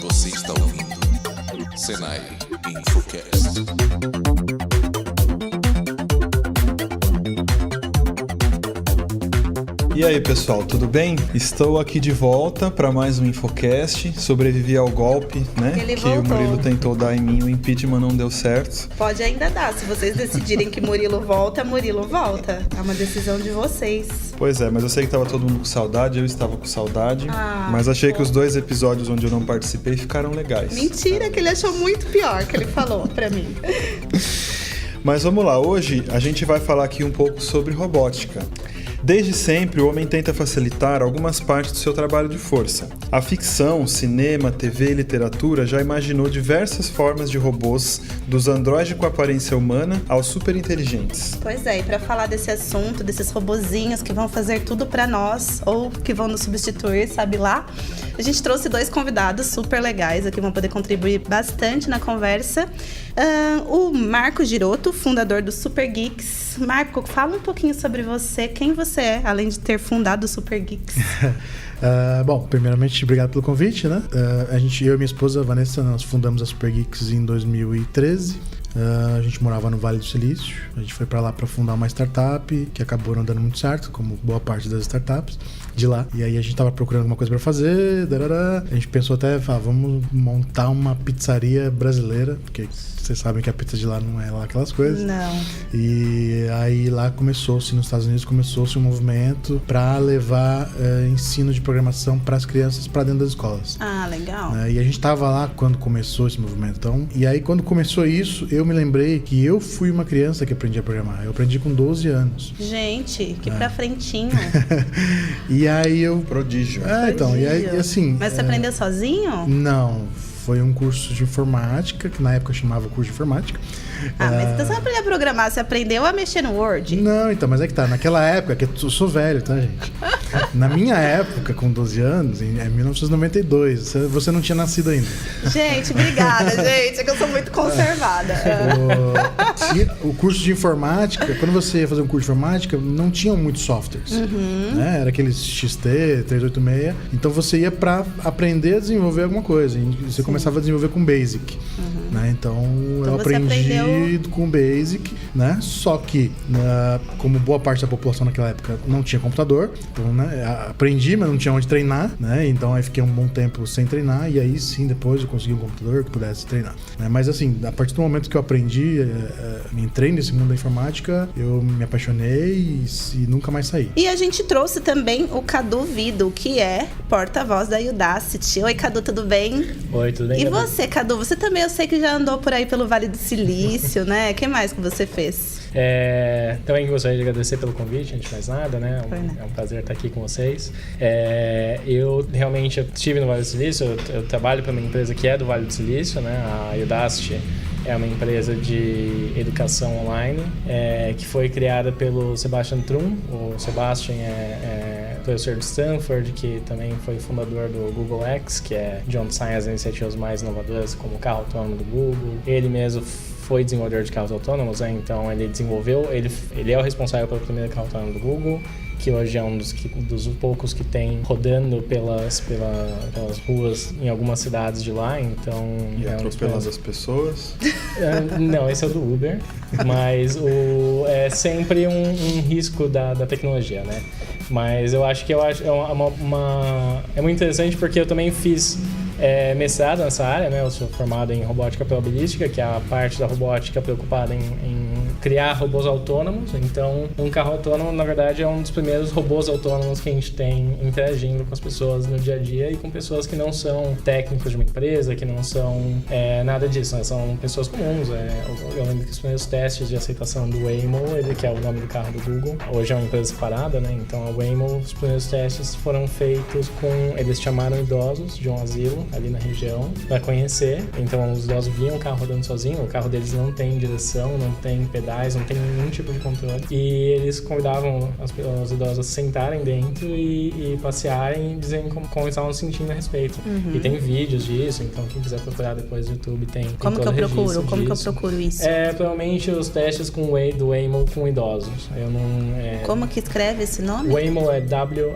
Você está ouvindo Senai Infocast. E aí pessoal, tudo bem? Estou aqui de volta para mais um Infocast. Sobrevivi ao golpe, né? Ele que voltou. o Murilo tentou dar em mim, o impeachment não deu certo. Pode ainda dar. Se vocês decidirem que Murilo volta. É uma decisão de vocês. Pois é, mas eu sei que tava todo mundo com saudade, eu estava com saudade. Mas achei que os 2 episódios onde eu não participei ficaram legais. Mentira, que ele achou muito pior que ele falou pra mim. Mas vamos lá, hoje a gente vai falar aqui um pouco sobre robótica. Desde sempre, o homem tenta facilitar algumas partes do seu trabalho de força. A ficção, cinema, TV e literatura já imaginou diversas formas de robôs, dos androides com aparência humana aos superinteligentes. Pois é, e pra falar desse assunto, desses robozinhos que vão fazer tudo pra nós ou que vão nos substituir, sabe lá? A gente trouxe 2 convidados super legais aqui, vão poder contribuir bastante na conversa. O Marco Girotto, fundador do Super Geeks. Marco, fala um pouquinho sobre você, quem você é, além de ter fundado o Super Geeks. Bom, primeiramente, obrigado pelo convite, né? Eu e minha esposa, Vanessa, nós fundamos a Super Geeks em 2013. A gente morava no Vale do Silício. A gente foi pra lá pra fundar uma startup que acabou não dando muito certo, como boa parte das startups de lá. E aí a gente tava procurando alguma coisa pra fazer. A gente pensou até, vamos montar uma pizzaria brasileira, porque vocês sabem que a pizza de lá não é lá aquelas coisas. Não. E aí lá começou-se, nos Estados Unidos, começou-se um movimento pra levar ensino de programação pras crianças pra dentro das escolas. Ah, legal. E a gente tava lá quando começou esse movimento. Então, e aí quando começou isso, eu me lembrei que eu fui uma criança que aprendi a programar. Eu aprendi com 12 anos. Gente, que pra frentinho. E aí eu... Prodígio. Então, e aí assim... Mas você aprendeu sozinho? Não, foi um curso de informática, que na época chamava curso de informática. Mas então você não aprendeu a programar, você aprendeu a mexer no Word? Não, então, mas é que tá, naquela época, que eu sou velho, tá, gente? Na minha época, com 12 anos, em 1992, você não tinha nascido ainda. Gente, obrigada, gente, é que eu sou muito conservada. O curso de informática, quando você ia fazer um curso de informática, não tinham muitos softwares. Né? Era aqueles XT, 386. Então você ia pra aprender a desenvolver alguma coisa. E você começava a desenvolver com Basic. Né? Então eu aprendi com Basic, né? Só que, como boa parte da população naquela época não tinha computador, então, né, aprendi, mas não tinha onde treinar, né? Então aí fiquei um bom tempo sem treinar, e aí sim, depois eu consegui um computador que pudesse treinar, né? Mas assim, a partir do momento que eu aprendi, entrei nesse mundo da informática, eu me apaixonei e nunca mais saí. E a gente trouxe também o Cadu Vido, que é porta-voz da Udacity. Oi, Cadu, tudo bem? Oi, tudo bem? E você, Cadu? Você também, eu sei que já andou por aí pelo Vale do Silício, né? O que mais que você fez? Também gostaria de agradecer pelo convite, antes de mais nada, né? É um prazer estar aqui com vocês. Eu realmente estive no Vale do Silício, eu trabalho para uma empresa que é do Vale do Silício, né? A Udacity é uma empresa de educação online que foi criada pelo Sebastian Thrun. O Sebastian é professor de Stanford, que também foi fundador do Google X, que é de onde saem as iniciativas mais inovadoras, como o carro autônomo do Google. Ele mesmo foi desenvolvedor de carros autônomos, né? Então ele desenvolveu, ele é o responsável pelo primeiro carro autônomo do Google, que hoje é um dos poucos que tem rodando pelas ruas em algumas cidades de lá, então... E atropelando as pessoas? Não, esse é o do Uber, mas é sempre um risco da tecnologia, né? Mas eu acho que é muito interessante porque eu também fiz mestrado nessa área, né? Eu sou formado em robótica probabilística, que é a parte da robótica preocupada em criar robôs autônomos. Então, um carro autônomo, na verdade, é um dos primeiros robôs autônomos que a gente tem interagindo com as pessoas no dia a dia e com pessoas que não são técnicos de uma empresa, que não são nada disso, né? São pessoas comuns. Eu lembro que os primeiros testes de aceitação do Waymo, que é o nome do carro do Google, hoje é uma empresa separada, né? Então, a Waymo, os primeiros testes foram feitos eles chamaram idosos de um asilo ali na região para conhecer. Então, os idosos viam o carro rodando sozinho, o carro deles não tem direção, não tem pedal, pedais, não tem nenhum tipo de controle. E eles convidavam os idosos a sentarem dentro e passearem e dizerem como estavam se sentindo a respeito. E tem vídeos disso, então quem quiser procurar depois no YouTube tem Como que eu procuro? Como que eu disso. procuro isso? Provavelmente os testes do Waymo com idosos. Eu não... Como que escreve esse nome? Waymo é W-A-Y-M-O.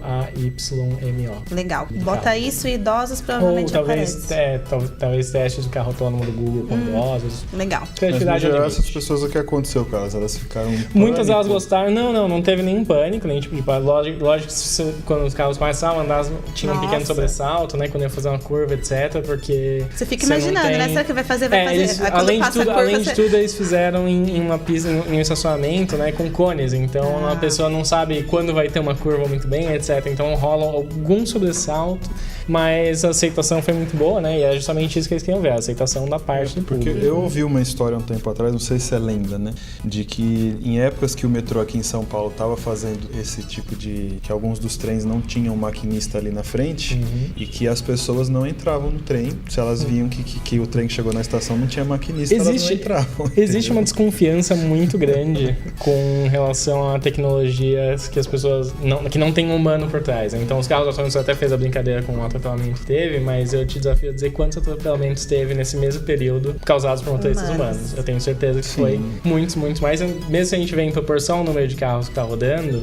Legal. Bota isso e idosos Ou provavelmente talvez, aparece. talvez testes do carro autônomo do Google com idosos. Legal. Mas no Criatividade geral, é limite. essas pessoas, o que aconteceu com elas? Elas ficaram em Muitas delas pânico? gostaram. Não teve nenhum pânico, nem tipo de pânico. Lógico que quando os carros começavam a andar, tinha um pequeno Nossa. sobressalto, né? Quando ia fazer uma curva, etc. Porque Você fica não imaginando, tem- né? Será que vai fazer? Vai fazer. Eles, Aí quando além de passa a tudo, curva, além de você- tudo, eles fizeram em uma pista, em um estacionamento, né? Com cones. Então a pessoa não sabe quando vai ter uma curva muito bem, etc. Então rola algum sobressalto, mas a aceitação foi muito boa, né? E é justamente isso que eles queriam ver, a aceitação da parte do Porque público. eu ouvi uma história um tempo atrás, não sei se é lenda, né? De que em épocas que o metrô aqui em São Paulo estava fazendo esse tipo de... que alguns dos trens não tinham maquinista ali na frente e que as pessoas não entravam no trem. Se elas viam que o trem chegou na estação não tinha maquinista, elas não entravam. Existe uma desconfiança muito grande com relação a tecnologias que as pessoas que não tem um humano por trás, né? Então os carros autônomos, você até fez a brincadeira com o atropelamento que teve, mas eu te desafio a dizer quantos atropelamentos teve nesse mesmo período causados por motoristas humanos. Eu tenho certeza que foi muitos mais. Mesmo se a gente vê em proporção o número de carros que está rodando,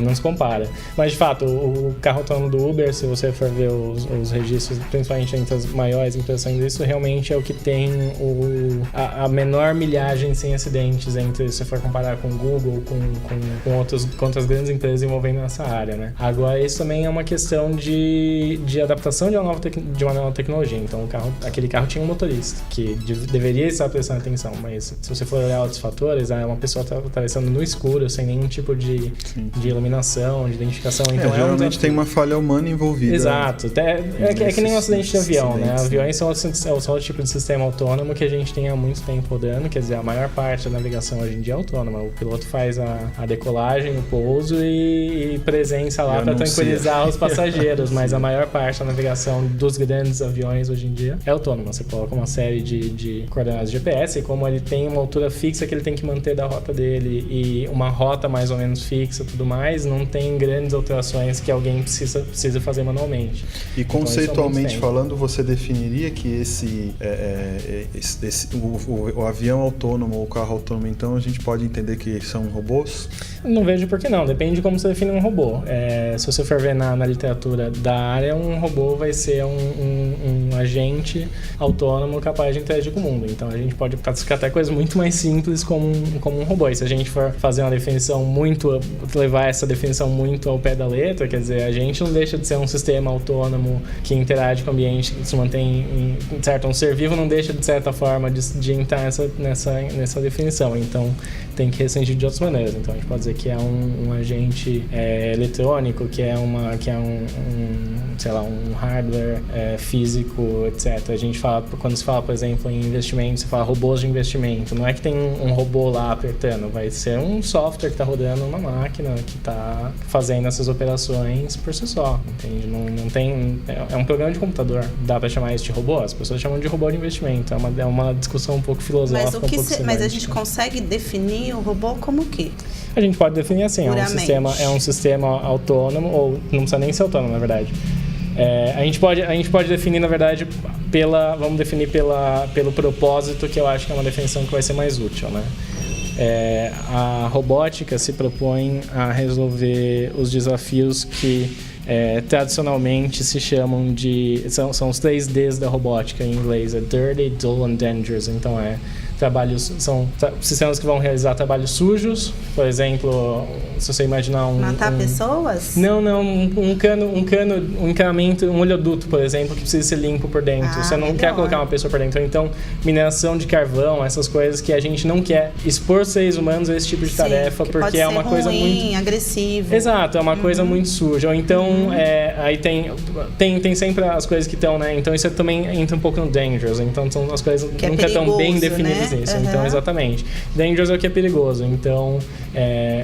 não se compara. Mas de fato, o carro autônomo do Uber, se você for ver os registros, principalmente entre as maiores impressões, isso realmente é o que tem a menor milhagem sem acidentes entre, se for comparar com o Google, com outras grandes empresas envolvendo nessa área, né? Agora, isso também é uma questão de adaptação de uma nova tecnologia. Então, aquele carro tinha um motorista que deveria estar prestando atenção, mas se você for olhar outros fatores, é uma pessoa atravessando no escuro, sem nenhum tipo de iluminação, de identificação. Então, geralmente tem uma falha humana envolvida. Exato. É que nem um acidente de avião, né? acidentes, Aviões são outro tipo de sistema autônomo que a gente tem há muito tempo rodando, quer dizer, a maior parte da navegação hoje em dia é autônoma. O piloto faz a decolagem, o pouso e presença lá para tranquilizar os passageiros, mas a maior parte da navegação dos grandes aviões hoje em dia é autônoma. Você coloca uma série de coordenadas GPS e como ele tem uma altura fixa que ele tem que manter da rota dele e uma rota mais ou menos fixa e tudo mais, não tem grandes alterações que alguém precisa fazer manualmente. E conceitualmente Então, falando, você definiria que o avião autônomo ou o carro autônomo, então a gente pode entender que são robôs? Não vejo por que não, depende de como você define um robô. Se você for ver na literatura da área, um robô vai ser um agente autônomo capaz de interagir com o mundo. Então a gente pode classificar até coisas muito mais simples como um robô. E se a gente for fazer uma definição levar essa definição muito ao pé da letra, quer dizer, a gente não deixa de ser um sistema autônomo que interage com o ambiente, que se mantém certo, um ser vivo não deixa de certa forma de entrar nessa definição. Então tem que restringir de outras maneiras. Então a gente pode dizer que é um agente eletrônico, que é um hardware físico, etc. A gente fala, quando se fala, por exemplo, em investimento, se fala robôs de investimento. Não é que tem um robô lá apertando, vai ser um software que está rodando uma máquina que está fazendo essas operações por si só, entende? Não tem... É um programa de computador. Dá para chamar isso de robô? As pessoas chamam de robô de investimento. É uma discussão um pouco filosófica. Mas a gente consegue definir o robô como o quê? A gente pode definir assim, Puramente. é um sistema autônomo, ou não precisa nem ser autônomo, na verdade. A gente pode definir, na verdade, vamos definir pelo propósito, que eu acho que é uma definição que vai ser mais útil, né? A robótica se propõe a resolver os desafios que tradicionalmente se chamam de... São os 3 Ds da robótica em inglês, Dirty, Dull and Dangerous. Então são sistemas que vão realizar trabalhos sujos, por exemplo, se você imaginar matar pessoas? Não, um encanamento, um oleoduto, por exemplo, que precisa ser limpo por dentro. Você não quer colocar uma pessoa por dentro. Então, mineração de carvão, essas coisas que a gente não quer expor seres humanos a esse tipo de tarefa, porque é uma coisa muito agressiva. Exato, é uma coisa muito suja. Ou então, aí tem sempre as coisas que estão, né? Então isso também entra um pouco no dangerous. Então são as coisas que nunca estão bem definidas, né? Isso. Então, exatamente. Dangerous é o que é perigoso. Então,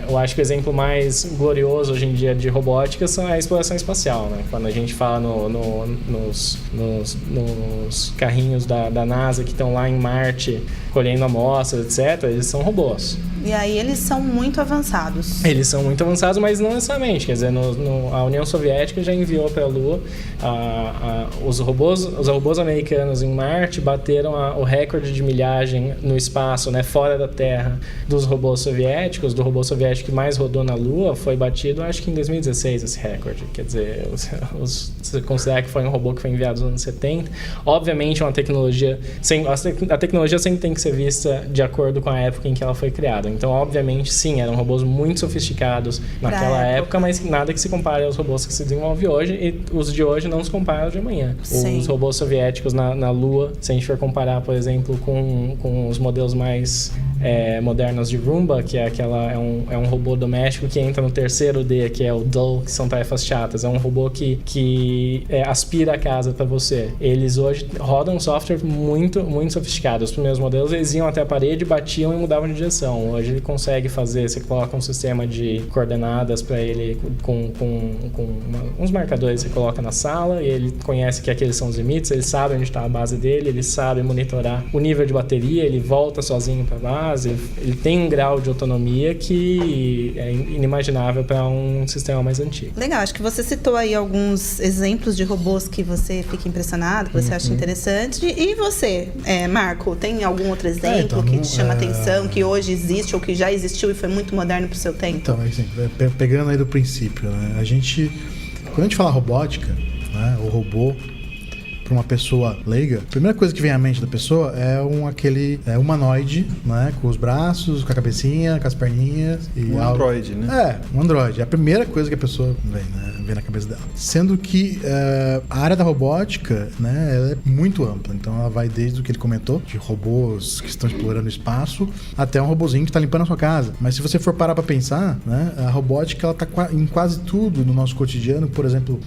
eu acho que o exemplo mais glorioso hoje em dia de robótica é a exploração espacial, né? Quando a gente fala nos carrinhos da NASA que estão lá em Marte colhendo amostras, etc., eles são robôs. E aí eles são muito avançados. Eles são muito avançados, mas não necessariamente. Quer dizer, a União Soviética já enviou para a Lua os robôs americanos em Marte bateram o recorde de milhagem no espaço, né, fora da Terra, dos robôs soviéticos. Do robô soviético que mais rodou na Lua foi batido, acho que em 2016, esse recorde. Quer dizer, se considerar que foi um robô que foi enviado nos anos 70, obviamente uma tecnologia... A tecnologia sempre tem que ser vista de acordo com a época em que ela foi criada. Então, obviamente, sim, eram robôs muito sofisticados naquela época, mas nada que se compare aos robôs que se desenvolvem hoje, e os de hoje não se comparam aos de amanhã. Sim. Os robôs soviéticos na Lua, se a gente for comparar, por exemplo, com os modelos mais modernos de Roomba, que é um robô doméstico que entra no terceiro D, que é o dull, que são tarefas chatas. É um robô que aspira a casa para você. Eles hoje rodam um software muito, muito sofisticado. Os primeiros modelos, eles iam até a parede, batiam e mudavam de direção. Hoje ele consegue fazer, você coloca um sistema de coordenadas para ele com uns marcadores que você coloca na sala, e ele conhece que aqueles são os limites, ele sabe onde está a base dele, ele sabe monitorar o nível de bateria, ele volta sozinho para a base, ele tem um grau de autonomia que é inimaginável para um sistema mais antigo. Legal, acho que você citou aí alguns exemplos de robôs que você fica impressionado, que você acha interessante. E você, Marco, tem algum outro exemplo que te chama atenção, que hoje existe ou que já existiu e foi muito moderno pro seu tempo? Então, assim, pegando aí do princípio, né? Quando a gente fala robótica, né, ou robô, para uma pessoa leiga, a primeira coisa que vem à mente da pessoa é aquele humanoide, né, com os braços, com a cabecinha, com as perninhas. E Android, né? Um Android. É a primeira coisa que a pessoa vem na cabeça dela. Sendo que a área da robótica, né, ela é muito ampla. Então ela vai desde o que ele comentou, de robôs que estão explorando o espaço, até um robozinho que está limpando a sua casa. Mas se você for parar para pensar, né, a robótica ela está em quase tudo no nosso cotidiano. Por exemplo,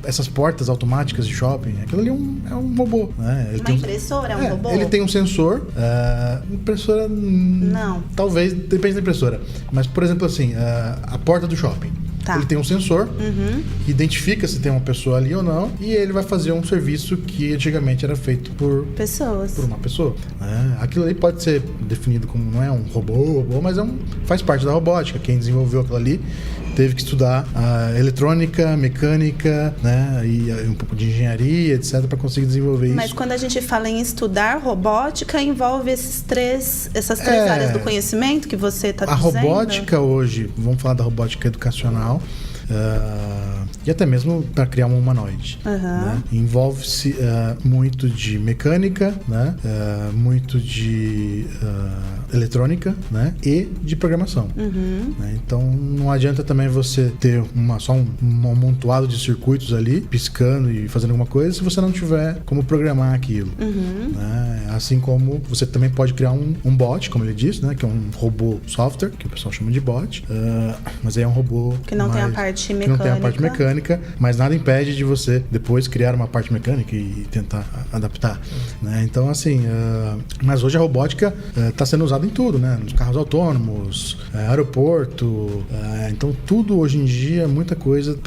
essas portas automáticas de shopping, aquilo ali é um robô, né? Uma impressora é um robô? Ele tem um sensor. Impressora... Não. Talvez, depende da impressora. Mas, por exemplo, assim, a porta do shopping. Tá. Ele tem um sensor que identifica se tem uma pessoa ali ou não, e ele vai fazer um serviço que antigamente era feito por uma pessoa. Aquilo ali pode ser definido como, não é um robô, mas faz parte da robótica. Quem desenvolveu aquilo ali teve que estudar eletrônica, mecânica, né, e um pouco de engenharia, etc, para conseguir desenvolver isso. Mas quando a gente fala em estudar robótica, envolve essas três áreas do conhecimento que você está dizendo? A robótica hoje, vamos falar da robótica educacional, e até mesmo para criar um humanoide. Né? Envolve-se muito de mecânica, né? Muito de eletrônica, né? E de programação. Né? Então não adianta também você ter só um amontoado de circuitos ali piscando e fazendo alguma coisa se você não tiver como programar aquilo. Né? Assim como você também pode criar um bot, como ele disse, né? Que é um robô software, que o pessoal chama de bot, mas aí é um robô que não tem a parte mecânica. Que não tem a parte mecânica, mas nada impede de você depois criar uma parte mecânica e tentar adaptar. Né? Então, assim, mas hoje a robótica está sendo usada em tudo, né? Nos carros autônomos, aeroporto, então tudo hoje em dia, muita coisa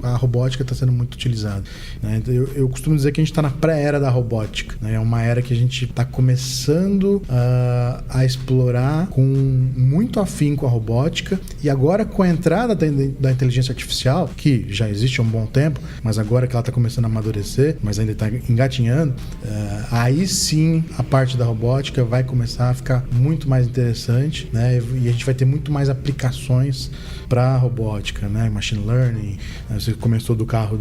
a robótica está sendo muito utilizada. Né? Eu costumo dizer que a gente está na pré-era da robótica, né? É uma era que a gente está começando a explorar com muito afinco a robótica, e agora com a entrada da inteligência artificial, que já existe há um bom tempo, mas agora que ela está começando a amadurecer, mas ainda está engatinhando, aí sim a parte da robótica vai começar a ficar muito mais interessante, né? E a gente vai ter muito mais aplicações para a robótica, né? Machine learning, né? Você começou do carro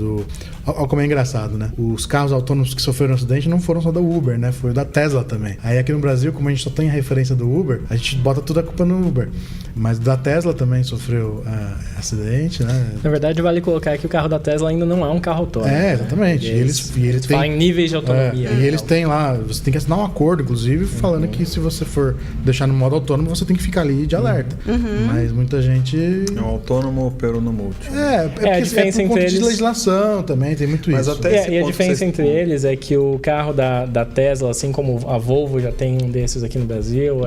olha como é engraçado, né? Os carros autônomos que sofreram acidente não foram só da Uber, né? Foi da Tesla também. Aí aqui no Brasil, como a gente só tem a referência do Uber, a gente bota toda a culpa no Uber. Mas da Tesla também sofreu acidente, né? Na verdade, vale colocar que o carro da Tesla ainda não é um carro autônomo. Exatamente. Né? Eles falam em níveis de autonomia. E eles têm lá, você tem que assinar um acordo, inclusive, falando que se você for deixar no modo autônomo, você tem que ficar ali de alerta. Mas muita gente... É um autônomo operou no multi. A diferença por conta entre de eles... legislação também, tem muito Mas isso. até esse E a ponto diferença vocês- entre eles é que o carro da Tesla, assim como a Volvo já tem um desses aqui no Brasil,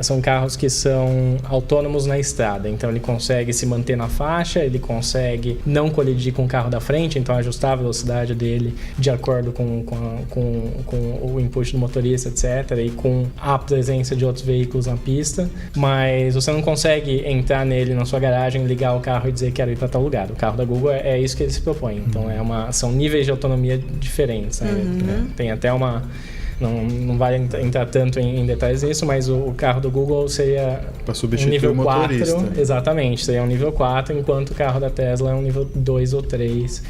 são carros que são autônomos na estrada. Então ele consegue se manter na faixa, ele consegue não colidir com o carro da frente, então ajustar a velocidade dele de acordo com o input do motorista, etc. E com a presença de outros veículos na pista. Mas você não consegue entrar nele na sua garagem, ligar o carro e dizer que quero ir para tal lugar. O carro da Google é isso que ele se propõe. Então são níveis de autonomia diferentes. Né? Tem até uma... Não vai entrar tanto em detalhes nisso, mas o carro do Google seria Pra um substituir nível o motorista. 4. Exatamente, seria um nível 4, enquanto o carro da Tesla é um nível 2 ou 3.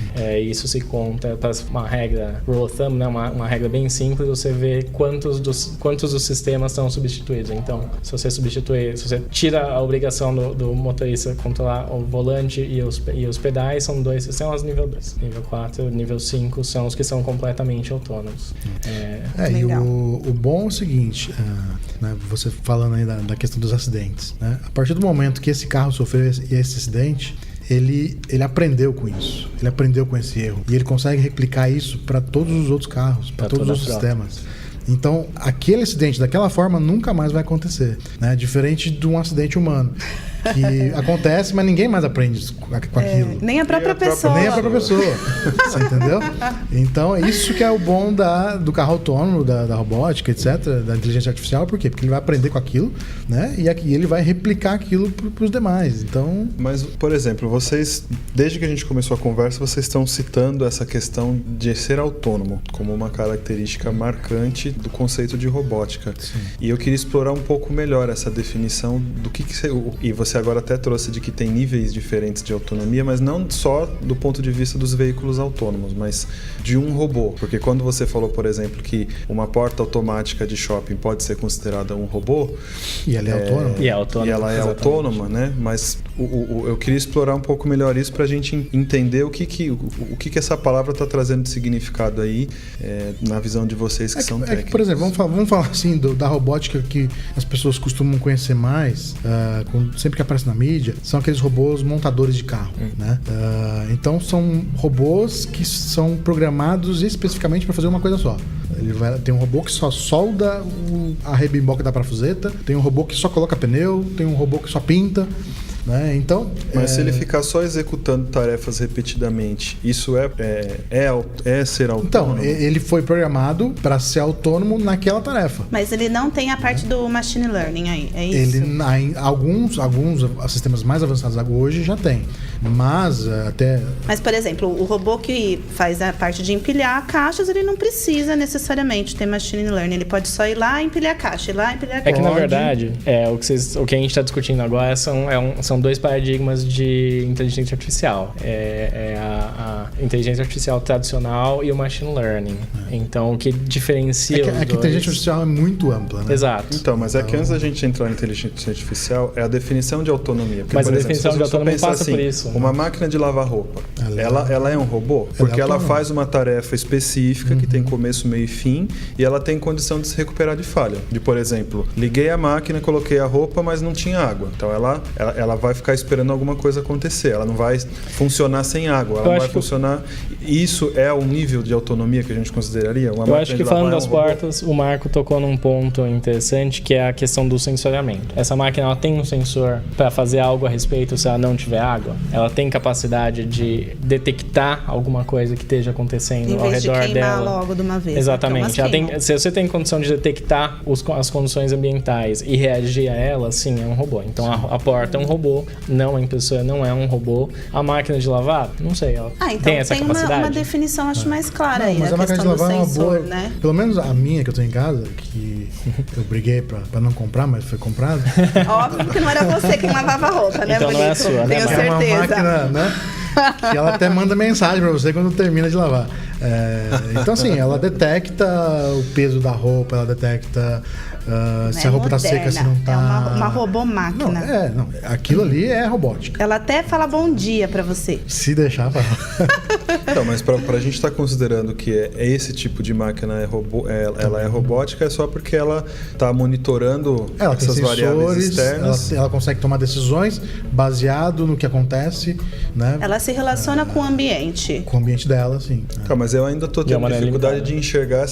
Isso se conta para uma regra rule of thumb, né? Uma regra bem simples, você vê quantos dos sistemas estão substituídos. Então, se você tira a obrigação do motorista controlar o volante e os pedais, são 2 sistemas nível 2. Nível 4 e nível 5 são os que são completamente autônomos. E o bom é o seguinte, né, você falando aí da questão dos acidentes, né? A partir do momento que esse carro sofreu esse acidente, ele aprendeu com isso, ele aprendeu com esse erro e ele consegue replicar isso para todos os outros carros, para todos os outros sistemas. Então, aquele acidente daquela forma nunca mais vai acontecer, né? Diferente de um acidente humano, que acontece, mas ninguém mais aprende com aquilo. Nem a própria pessoa. Nem a própria pessoa. Você entendeu? Então, isso que é o bom do carro autônomo, da robótica, etc., da inteligência artificial. Por quê? Porque ele vai aprender com aquilo, né? E ele vai replicar aquilo para os demais. Então... Mas, por exemplo, vocês, desde que a gente começou a conversa, vocês estão citando essa questão de ser autônomo como uma característica marcante do conceito de robótica. Sim. E eu queria explorar um pouco melhor essa definição do que e você agora até trouxe de que tem níveis diferentes de autonomia, mas não só do ponto de vista dos veículos autônomos, mas de um robô. Porque quando você falou, por exemplo, que uma porta automática de shopping pode ser considerada um robô... E ela é autônoma. E ela é autônoma, né? Mas eu queria explorar um pouco melhor isso para a gente entender o que essa palavra está trazendo de significado aí, na visão de vocês que são técnicos. Por exemplo, vamos falar assim da robótica que as pessoas costumam conhecer mais, sempre que aparece na mídia, são aqueles robôs montadores de carro, né? Então são robôs que são programados especificamente para fazer uma coisa só. Tem um robô que só solda a rebimboca da parafuseta, tem um robô que só coloca pneu, tem um robô que só pinta, né? Então, mas se ele ficar só executando tarefas repetidamente, isso é ser autônomo? Então, ele foi programado para ser autônomo naquela tarefa. Mas ele não tem a parte do machine learning aí, é isso? Alguns sistemas mais avançados hoje já tem. Mas por exemplo, o robô que faz a parte de empilhar caixas, ele não precisa necessariamente ter machine learning. Ele pode só ir lá e empilhar a caixa, ir lá e empilhar a caixa. É que, na verdade, o que a gente está discutindo agora são dois paradigmas de inteligência artificial. A inteligência artificial tradicional e o machine learning. Então, o que diferencia os dois... a inteligência artificial é muito ampla, né? Exato. Então, mas que antes da gente entrar na inteligência artificial, é a definição de autonomia. Porque, mas por a exemplo, definição de autonomia passa assim, por isso. Uma máquina de lavar roupa, ela é um robô? Porque ela faz uma tarefa específica que tem começo, meio e fim, e ela tem condição de se recuperar de falha. Por exemplo, liguei a máquina, coloquei a roupa, mas não tinha água. Então ela vai ficar esperando alguma coisa acontecer. Ela não vai funcionar sem água. Ela não vai funcionar... Isso é o nível de autonomia que a gente consideraria? Eu acho que, falando das portas, o Marco tocou num ponto interessante, que é a questão do sensoriamento. Essa máquina, ela tem um sensor para fazer algo a respeito se ela não tiver água? Ela tem capacidade de detectar alguma coisa que esteja acontecendo ao redor dela? Em vez de queimar logo de uma vez. Exatamente. Se você tem condição de detectar as condições ambientais e reagir a elas, sim, é um robô. Então, a porta é um robô, não a impressora não é um robô. A máquina de lavar, não sei, ela tem essa capacidade? Uma definição, acho, mais clara aí. Mas a máquina de lavar é uma boa... Né? Pelo menos a minha que eu tenho em casa, que eu briguei pra não comprar, mas foi comprada. Óbvio que não era você quem lavava a roupa, né, então bonito? Não é a sua, né? Tenho certeza. É uma máquina, né? que ela até manda mensagem pra você quando termina de lavar. Então, assim, ela detecta o peso da roupa, ela detecta se a roupa tá seca, se não tá... É uma robô-máquina. Não, aquilo ali é robótica. Ela até fala bom dia pra você. Se deixar, fala. Não, mas pra gente estar considerando que esse tipo de máquina ela é robótica, é só porque ela tá monitorando Ela tem essas variáveis sensores, externas. ela consegue tomar decisões baseado no que acontece, né? Ela se relaciona com o ambiente. Com o ambiente dela, sim. Tá, mas eu ainda tô tendo maneira dificuldade limitada. de enxergar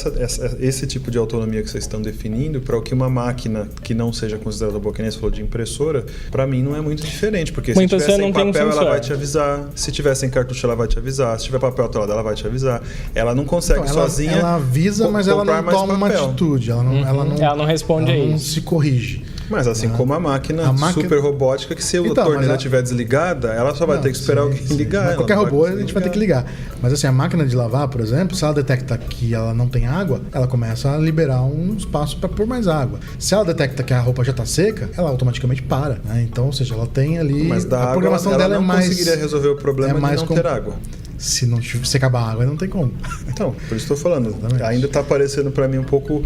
esse tipo de autonomia que vocês estão definindo para o que uma máquina que não seja considerada robô, que nem você falou de impressora, para mim não é muito diferente, porque Uma se impressora tiver sem não tem um papel ela sensor. vai te avisar, se tiver sem cartucho ela vai te avisar, se tiver papel atolado ela vai te avisar. Ela não consegue Então, sozinha. ela avisa, mas ela comprar não mais toma uma papel. atitude. Ela não responde ela a não isso. se corrige. Mas assim como a máquina super robótica, que se a Então, torneira mas estiver desligada, ela só vai ter que esperar alguém ligar. Mas ela qualquer não vai robô a conseguir gente vai ter que ligar. Mas assim, a máquina de lavar, por exemplo, se ela detecta que ela não tem água, ela começa a liberar um espaço para pôr mais água. Se ela detecta que a roupa já está seca, ela automaticamente para, né? Então, ou seja, ela tem ali... Mas da a água, programação ela dela não é mais... conseguiria resolver o problema de não ter água. Se acabar a água, não tem como. Então, por isso estou falando. Exatamente. Ainda está parecendo para mim um pouco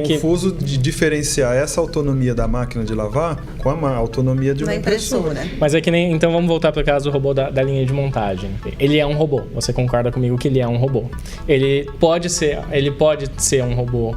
confuso de diferenciar essa autonomia da máquina de lavar com a autonomia de uma impressora. Mas é que nem... Então vamos voltar para o caso do robô da linha de montagem. Ele é um robô. Você concorda comigo que ele é um robô. Ele pode ser um robô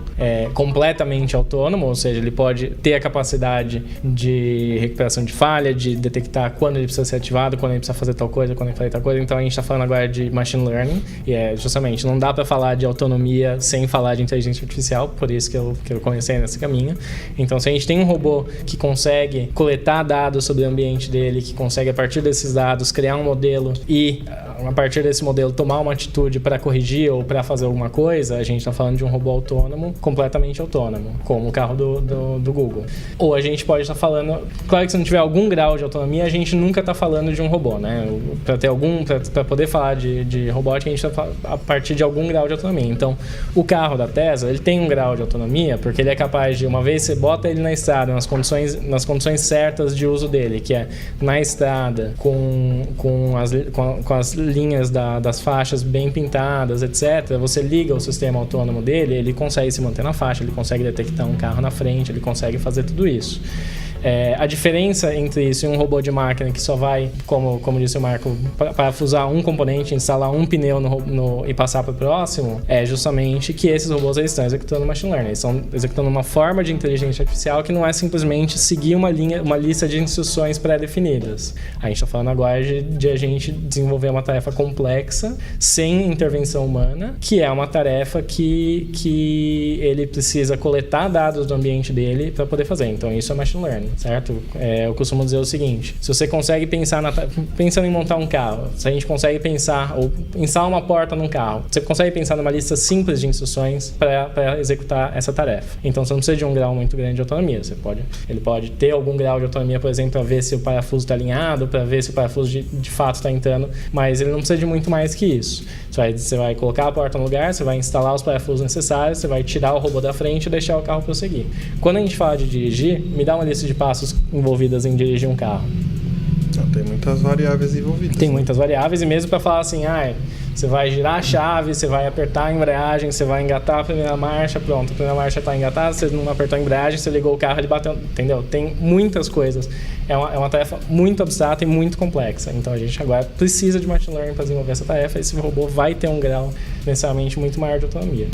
completamente autônomo, ou seja, ele pode ter a capacidade de recuperação de falha, de detectar quando ele precisa ser ativado, quando ele precisa fazer tal coisa, quando ele fazer tal coisa. Então a gente está falando agora de machine learning, e justamente não dá para falar de autonomia sem falar de inteligência artificial, por isso que eu comecei nesse caminho. Então, se a gente tem um robô que consegue coletar dados sobre o ambiente dele, que consegue a partir desses dados criar um modelo e a partir desse modelo tomar uma atitude para corrigir ou para fazer alguma coisa, a gente está falando de um robô autônomo, completamente autônomo, como o carro do Google. Ou a gente pode estar falando, claro que se não tiver algum grau de autonomia, a gente nunca está falando de um robô, né? Para poder falar de robótica, a gente está a partir de algum grau de autonomia. Então, o carro da Tesla, ele tem um grau de autonomia, porque ele é capaz de, uma vez você bota ele na estrada, nas condições certas de uso dele, que é na estrada, com as linhas das faixas bem pintadas, etc. Você liga o sistema autônomo dele, ele consegue se manter na faixa, ele consegue detectar um carro na frente, ele consegue fazer tudo isso. A diferença entre isso e um robô de máquina que só vai, como disse o Marco, parafusar um componente, instalar um pneu e passar para o próximo, é justamente que esses robôs eles estão executando machine learning. Eles estão executando uma forma de inteligência artificial que não é simplesmente seguir uma lista de instruções pré-definidas. A gente está falando agora de a gente desenvolver uma tarefa complexa, sem intervenção humana, que é uma tarefa que ele precisa coletar dados do ambiente dele para poder fazer. Então, isso é machine learning. Certo? Eu costumo dizer o seguinte: se você consegue pensando em montar um carro, se a gente consegue pensar ou instalar uma porta num carro, você consegue pensar numa lista simples de instruções para executar essa tarefa. Então você não precisa de um grau muito grande de autonomia. Ele pode ter algum grau de autonomia, por exemplo, para ver se o parafuso está alinhado, para ver se o parafuso de fato está entrando, mas ele não precisa de muito mais que isso. Você vai colocar a porta no lugar, você vai instalar os parafusos necessários, você vai tirar o robô da frente e deixar o carro prosseguir. Quando a gente fala de dirigir, me dá uma lista de passos envolvidas em dirigir um carro. Tem muitas variáveis envolvidas. Tem muitas variáveis, e mesmo para falar assim, você vai girar a chave, você vai apertar a embreagem, você vai engatar a primeira marcha, pronto, a primeira marcha está engatada, você não apertou a embreagem, você ligou o carro, ele bateu, entendeu? Tem muitas coisas. É uma tarefa muito abstrata e muito complexa. Então a gente agora precisa de machine learning para desenvolver essa tarefa, e esse robô vai ter um grau necessariamente muito maior de autonomia.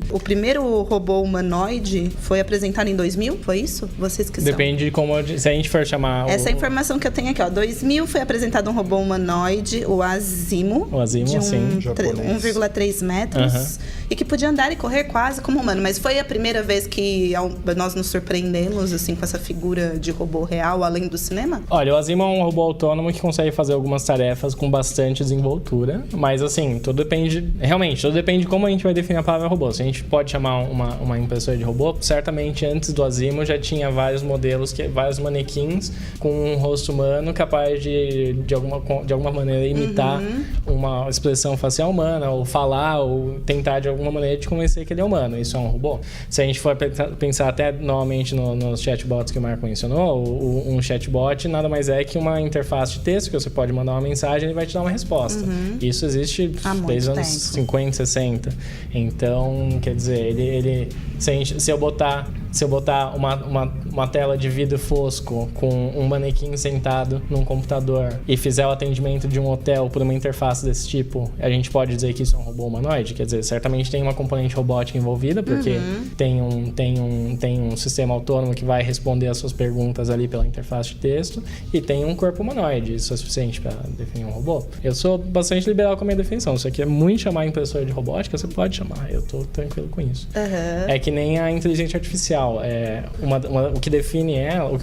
O primeiro robô humanoide foi apresentado em 2000, foi isso? Vocês que são? Depende de como... Se a gente for chamar... Essa informação que eu tenho aqui, 2000 foi apresentado um robô humanoide, o Asimo. O Asimo, de sim. 1,3 metros. E que podia andar e correr quase como humano. Mas foi a primeira vez que nós nos surpreendemos, assim, com essa figura de robô real, além do cinema? Olha, o Asimo é um robô autônomo que consegue fazer algumas tarefas com bastante desenvoltura. Mas, assim, tudo depende... Realmente, tudo depende de como a gente vai definir a palavra robô. Se a gente gente pode chamar uma impressora de robô, certamente antes do Asimo já tinha vários modelos, vários manequins com um rosto humano capaz de alguma maneira imitar uma expressão facial humana, ou falar, ou tentar de alguma maneira de convencer que ele é humano. Isso é um robô? Se a gente for pensar até novamente nos chatbots que o Marco mencionou, um chatbot nada mais é que uma interface de texto que você pode mandar uma mensagem e ele vai te dar uma resposta. Isso existe desde os anos 50, 60. Então, quer dizer, se eu botar uma tela de vidro fosco com um manequim sentado num computador e fizer o atendimento de um hotel por uma interface desse tipo, a gente pode dizer que isso é um robô humanoide? Quer dizer, certamente tem uma componente robótica envolvida, porque tem um sistema autônomo que vai responder as suas perguntas ali pela interface de texto, e tem um corpo humanoide. Isso é suficiente para definir um robô? Eu sou bastante liberal com a minha definição. Se você quer muito chamar impressora de robótica, você pode chamar. Eu tô tranquilo com isso. É que nem a inteligência artificial. O que define ela,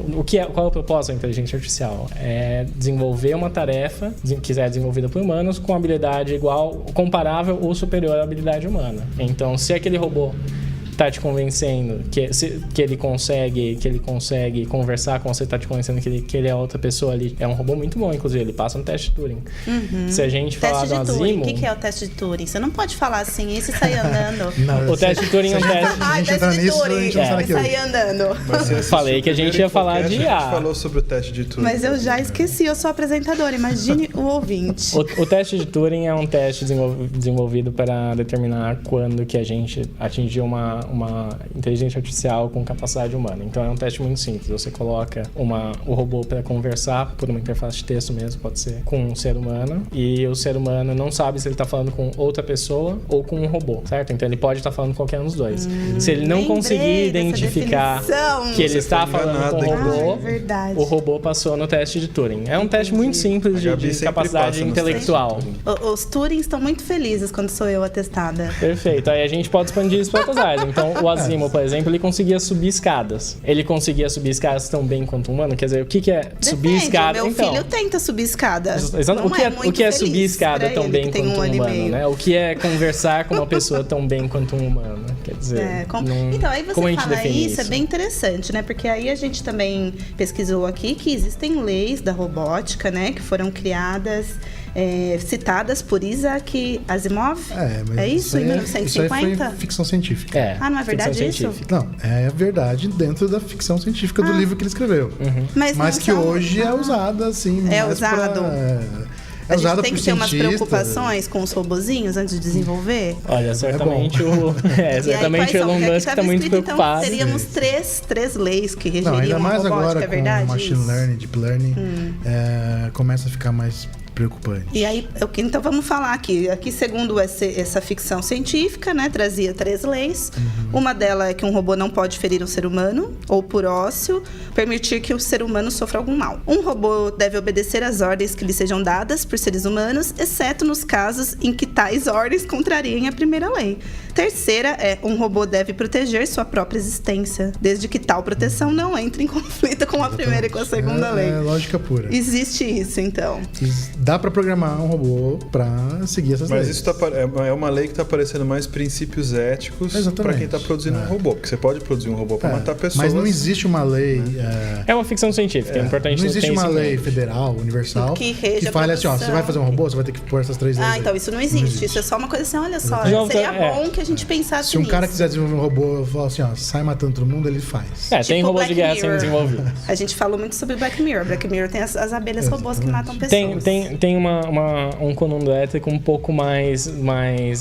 qual é o propósito da inteligência artificial? É desenvolver uma tarefa que é desenvolvida por humanos com habilidade igual, comparável ou superior à habilidade humana. Então, se aquele robô tá te convencendo que ele consegue conversar com você, tá te convencendo que ele é outra pessoa ali, é um robô muito bom, inclusive, ele passa no teste de Turing. Se a gente falar do Asimo... O que é o teste de Turing? Você não pode falar assim e sair andando. Não, o teste de Turing é um teste... teste de Turing, sair andando. Falei que a gente ia falar de IA. A gente falou sobre o teste de Turing. Mas eu já esqueci, eu sou apresentadora, imagine o ouvinte. O teste de Turing é um teste desenvolvido para determinar quando que a gente atingiu uma inteligência artificial com capacidade humana. Então é um teste muito simples. Você coloca o robô para conversar por uma interface de texto mesmo, pode ser com um ser humano, e o ser humano não sabe se ele está falando com outra pessoa ou com um robô, certo? Então ele pode estar falando com qualquer um dos dois. Se ele não conseguir identificar que ele está falando com o robô, o robô passou no teste de Turing. É um teste muito simples de capacidade intelectual. Os Turing estão muito felizes quando sou eu atestada. Perfeito. Aí a gente pode expandir isso para outras áreas. Então, o Asimo, por exemplo, ele conseguia subir escadas. Ele conseguia subir escadas tão bem quanto um humano? Quer dizer, o que é subir escada? Meu filho tenta subir escada. O que é subir escada tão bem quanto um humano, né? O que é conversar com uma pessoa tão bem quanto um humano? Quer dizer, então, aí você fala isso, é bem interessante, né? Porque aí a gente também pesquisou aqui que existem leis da robótica, né? Que foram criadas, citadas por Isaac Asimov. É isso? Em 1950? Isso aí foi ficção científica. Não é verdade isso? Não, é verdade dentro da ficção científica do livro que ele escreveu. Mas que hoje é usada, assim... É usado. A gente tem que ter umas preocupações com os robozinhos antes de desenvolver? Olha, certamente certamente o Elon Musk está muito preocupado. Então, teríamos três leis que regeriam ainda mais a robótica, agora é verdade? Com machine learning, deep learning, começa a ficar mais preocupante. E aí, então vamos falar aqui. Aqui, segundo essa ficção científica, né, trazia 3 leis. Uma delas é que um robô não pode ferir um ser humano, ou por ócio, permitir que o ser humano sofra algum mal. Um robô deve obedecer às ordens que lhe sejam dadas por seres humanos, exceto nos casos em que tais ordens contrariem a primeira lei. Terceira é, um robô deve proteger sua própria existência, desde que tal proteção não entre em conflito com a primeira e com a segunda lei. É lógica pura. Existe isso, então. Dá pra programar um robô pra seguir essas leis. Mas isso é uma lei que tá parecendo mais princípios éticos pra quem tá produzindo um robô. Porque você pode produzir um robô pra matar pessoas. Mas não existe uma lei... É uma ficção científica, é importante. Não existe uma lei federal, universal, que fale assim, ó, você vai fazer um robô, você vai ter que pôr essas 3 leis. Então isso não existe. Isso é só uma coisa assim, olha só, seria bom que a gente pensasse Se um cara quiser desenvolver um robô, falar assim, ó, sai matando todo mundo, ele faz. Tem robô de guerra sendo desenvolvido. A gente falou muito sobre Black Mirror. Black Mirror tem as abelhas robôs que matam pessoas. Tem um conundro ético um pouco mais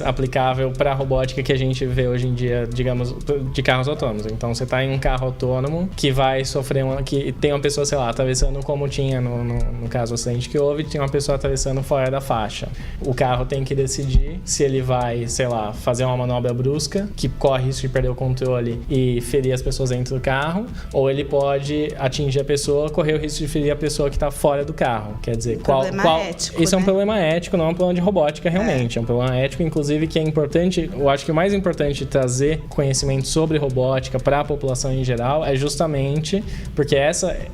aplicável para a robótica que a gente vê hoje em dia, digamos, de carros autônomos. Então, você tá em um carro autônomo que vai sofrer que tem uma pessoa, sei lá, atravessando, como tinha no caso do acidente que houve, tinha uma pessoa atravessando fora da faixa. O carro tem que decidir se ele vai, sei lá, fazer uma manobra brusca, que corre risco de perder o controle e ferir as pessoas dentro do carro, ou ele pode atingir a pessoa, correr o risco de ferir a pessoa que tá fora do carro. Quer dizer, ético, isso é um problema ético, não é um problema de robótica realmente. É um problema ético, inclusive, que é importante. Eu acho que o mais importante de trazer conhecimento sobre robótica para a população em geral é justamente porque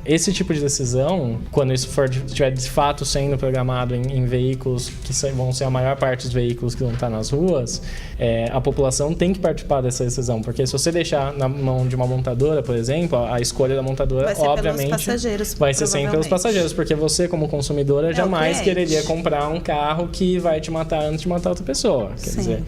esse tipo de decisão, quando isso estiver de fato sendo programado em veículos que vão ser a maior parte dos veículos que vão estar nas ruas, a população população tem que participar dessa decisão, porque se você deixar na mão de uma montadora, por exemplo, a escolha da montadora, vai ser obviamente, pelos passageiros, vai ser sempre pelos passageiros, porque você, como consumidora, jamais quereria comprar um carro que vai te matar antes de matar outra pessoa. Quer dizer,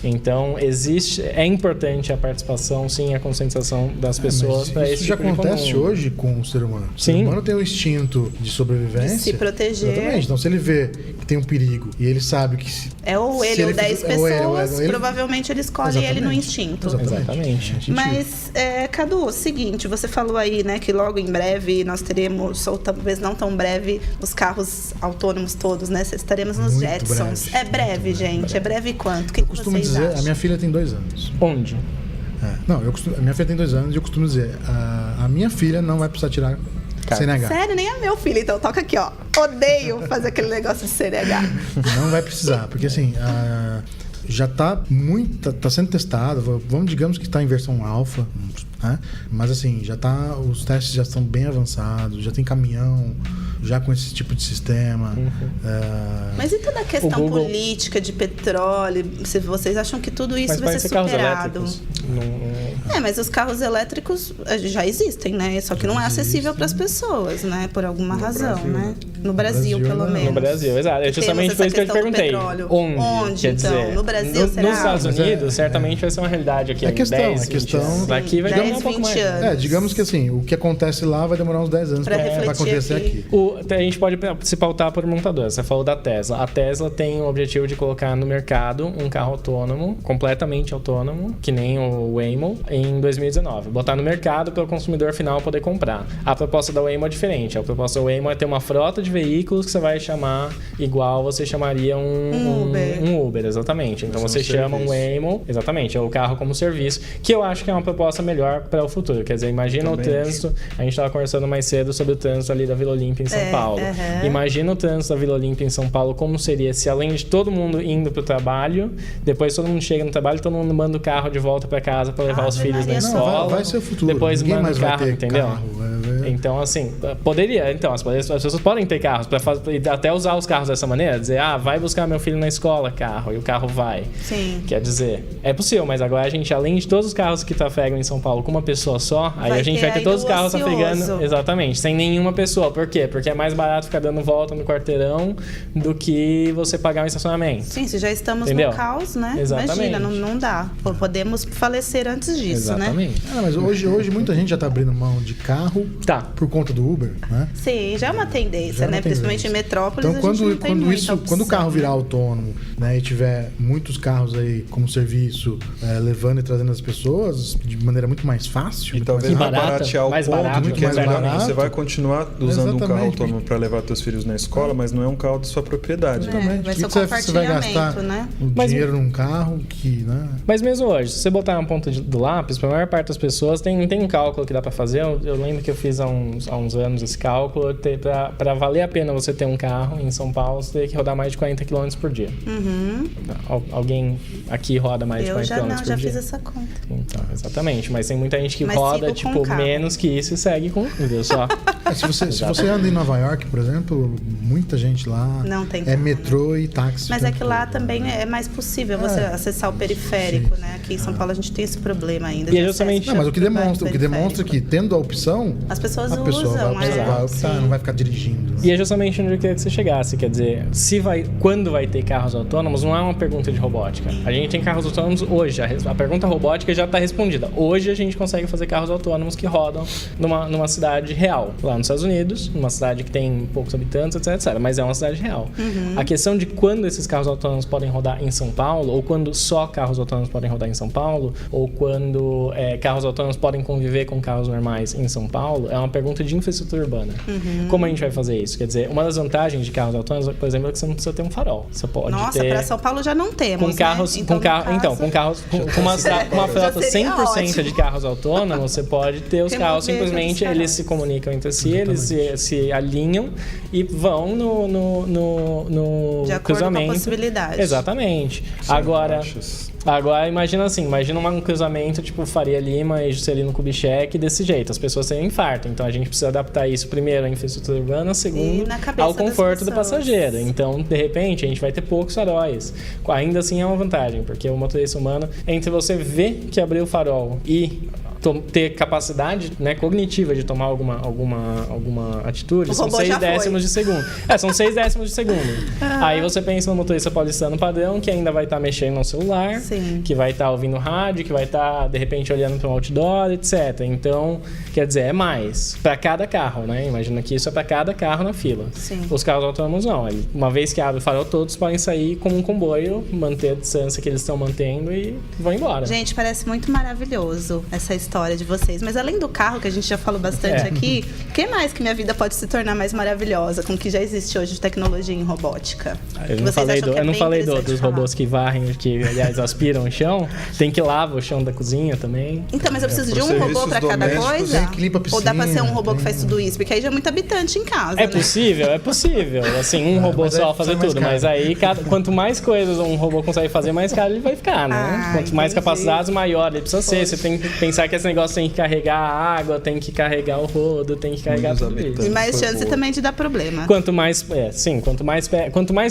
então, é importante a participação, sim, a conscientização das pessoas para esse isso já tipo de acontece comum. hoje com o ser humano. O Sim. ser humano tem um instinto de sobrevivência. De se proteger. Exatamente. Então, se ele vê que tem um perigo e ele sabe que... É ou ele ou 10 pessoas, ele, provavelmente ele escolhe exatamente. ele no instinto. Exatamente. Mas, Cadu, seguinte, você falou aí, né, que logo em breve nós teremos, ou talvez não tão breve, os carros autônomos todos, né? Estaremos nos Muito Jetsons. breve. É breve, gente. É breve quanto? O que eu costumo vocês dizer, acham? a minha filha tem 2 anos. Onde? Não, a minha filha tem 2 anos e eu costumo dizer, a minha filha não vai precisar tirar CNH. Sério, nem é meu filho, então toca aqui, ó. Odeio fazer aquele negócio de CNH. Não vai precisar, porque assim, já tá sendo testado, digamos que está em versão alfa, né? Mas assim, os testes já estão bem avançados, já tem caminhão já com esse tipo de sistema. Mas e toda a questão política de petróleo? Se vocês acham que tudo isso vai ser superado? Mas os carros elétricos já existem, né? Só que não é acessível para as pessoas, né? Por alguma razão, né? No Brasil, pelo menos. No Brasil, exato. É justamente por isso que eu te perguntei. Onde? Quer dizer, então? No Brasil, será? Nos Estados Unidos, certamente vai ser uma realidade aqui. A questão, 20 anos. Aqui vai demorar um pouco mais. Digamos que assim, o que acontece lá vai demorar uns 10 anos para acontecer aqui. A gente pode se pautar por montadora. Você falou da Tesla. A Tesla tem o objetivo de colocar no mercado um carro autônomo, completamente autônomo, que nem o Waymo, em 2019. Botar no mercado para o consumidor final poder comprar. A proposta da Waymo é diferente. A proposta da Waymo é ter uma frota de veículos que você vai chamar igual você chamaria um Uber, exatamente. Então você chama um Waymo, exatamente, é o carro como serviço, que eu acho que é uma proposta melhor para o futuro. Quer dizer, imagina o trânsito, a gente estava conversando mais cedo sobre o trânsito ali da Vila Olímpia em São Paulo. Imagina o trânsito da Vila Olímpia em São Paulo, como seria se além de todo mundo indo pro trabalho, depois todo mundo chega no trabalho, todo mundo manda o carro de volta para casa para levar os filhos na escola. Vai ser o futuro. Depois ninguém manda mais o carro, vai ter entendeu? Carro. Então, assim, poderia. Então, as pessoas podem ter carros, até usar os carros dessa maneira, dizer, vai buscar meu filho na escola, carro, e o carro vai. Sim. Quer dizer, é possível, mas agora a gente, além de todos os carros que trafegam em São Paulo com uma pessoa só, aí a gente vai ter todos os carros trafegando, exatamente, sem nenhuma pessoa. Por quê? Porque é mais barato ficar dando volta no quarteirão do que você pagar um estacionamento. Sim, se já estamos Entendeu? no caos, né? Exatamente. Imagina, não dá. Podemos falecer antes disso, exatamente. né? Mas hoje muita gente já tá abrindo mão de carro por conta do Uber, né? Sim, já é uma tendência, né? Principalmente em metrópoles, então, quando o carro virar né? autônomo, né, e tiver muitos carros aí como serviço, levando e trazendo as pessoas de maneira muito mais fácil. E talvez baratear o mais ponto barato, de que mais barato. você vai continuar usando um carro autônomo para levar seus filhos na escola, mas não é um carro de sua propriedade. Vai ser o você vai gastar né? o dinheiro num carro que, né? Mas mesmo hoje, se você botar na ponta do lápis, para a maior parte das pessoas tem um cálculo que dá para fazer. Eu lembro que eu fiz há uns anos esse cálculo. Para valer a pena você ter um carro em São Paulo, você tem que rodar mais de 40 km por dia. Alguém aqui roda mais de 40 km por dia? Eu já fiz essa conta. Então, exatamente. Mas tem muita gente que roda, menos que isso e segue com... Viu só? Se você anda em Nova York, por exemplo, muita gente lá não tem metrô e táxi. Mas é que lá também é mais possível você acessar o periférico, né? Aqui em São Paulo a gente tem esse problema ainda. E é justamente... Mas o que demonstra que, tendo a opção, as pessoas a pessoa usam, vai optar, não vai ficar dirigindo. E é justamente onde eu queria que você chegasse. Quer dizer, quando vai ter carros autônomos, não é uma pergunta de robótica. A gente tem carros autônomos hoje. A pergunta robótica já está respondida. Hoje a gente consegue fazer carros autônomos que rodam numa cidade real. Lá nos Estados Unidos, numa cidade que tem poucos habitantes, etc. Mas é uma cidade real. A questão de quando esses carros autônomos podem rodar em São Paulo, ou quando só carros autônomos podem rodar em São Paulo, ou quando carros autônomos podem conviver com carros normais em São Paulo, é uma pergunta de infraestrutura urbana. Como a gente vai fazer isso? Quer dizer, uma das vantagens de carros autônomos, por exemplo, é que você não precisa ter um farol. Você pode ter... para São Paulo já não temos, com carros, né? Com uma frota 100% de carros autônomos, você pode ter os carros simplesmente, eles se comunicam entre si, eles se alinham e vão no de acordo cruzamento. com a possibilidade. Exatamente. Agora, Agora, imagina assim, imagina um cruzamento tipo Faria Lima e Juscelino Kubitschek desse jeito, as pessoas têm um infarto, então a gente precisa adaptar isso primeiro à infraestrutura urbana, segundo ao conforto do passageiro. Então, de repente, a gente vai ter poucos faróis. Ainda assim é uma vantagem, porque o motorista humano, entre você ver que abriu o farol e ter capacidade, né, cognitiva de tomar alguma atitude, são 6 décimos de segundo. São 6 décimos de segundo. Aí você pensa no motorista paulistano padrão, que ainda vai estar mexendo no celular, que vai estar ouvindo rádio, que vai estar, de repente, olhando para um outdoor, etc. Então, quer dizer, é mais para cada carro, né? Imagina que isso é para cada carro na fila. Sim. Os carros autônomos não. Uma vez que abre o farol, todos podem sair como um comboio, manter a distância que eles estão mantendo e vão embora. Gente, parece muito maravilhoso essa história de vocês, mas além do carro, que a gente já falou bastante aqui, o que mais que minha vida pode se tornar mais maravilhosa com o que já existe hoje de tecnologia em robótica? Eu não falei dos robôs que varrem, que aliás aspiram o chão, tem que lavar o chão da cozinha também. Então, mas eu preciso de um robô para cada coisa? Que limpa a piscina, ou dá para ser um robô que faz tudo isso? Porque aí já é muito habitante em casa, É possível. Assim, um robô só fazer tudo, mas aí quanto mais coisas um robô consegue fazer, mais caro ele vai ficar, né? Quanto mais capacidades, maior ele precisa ser. Você tem que pensar que esse negócio tem que carregar a água, tem que carregar o rodo, tem que carregar tudo isso. E mais chance também de dar problema. Quanto mais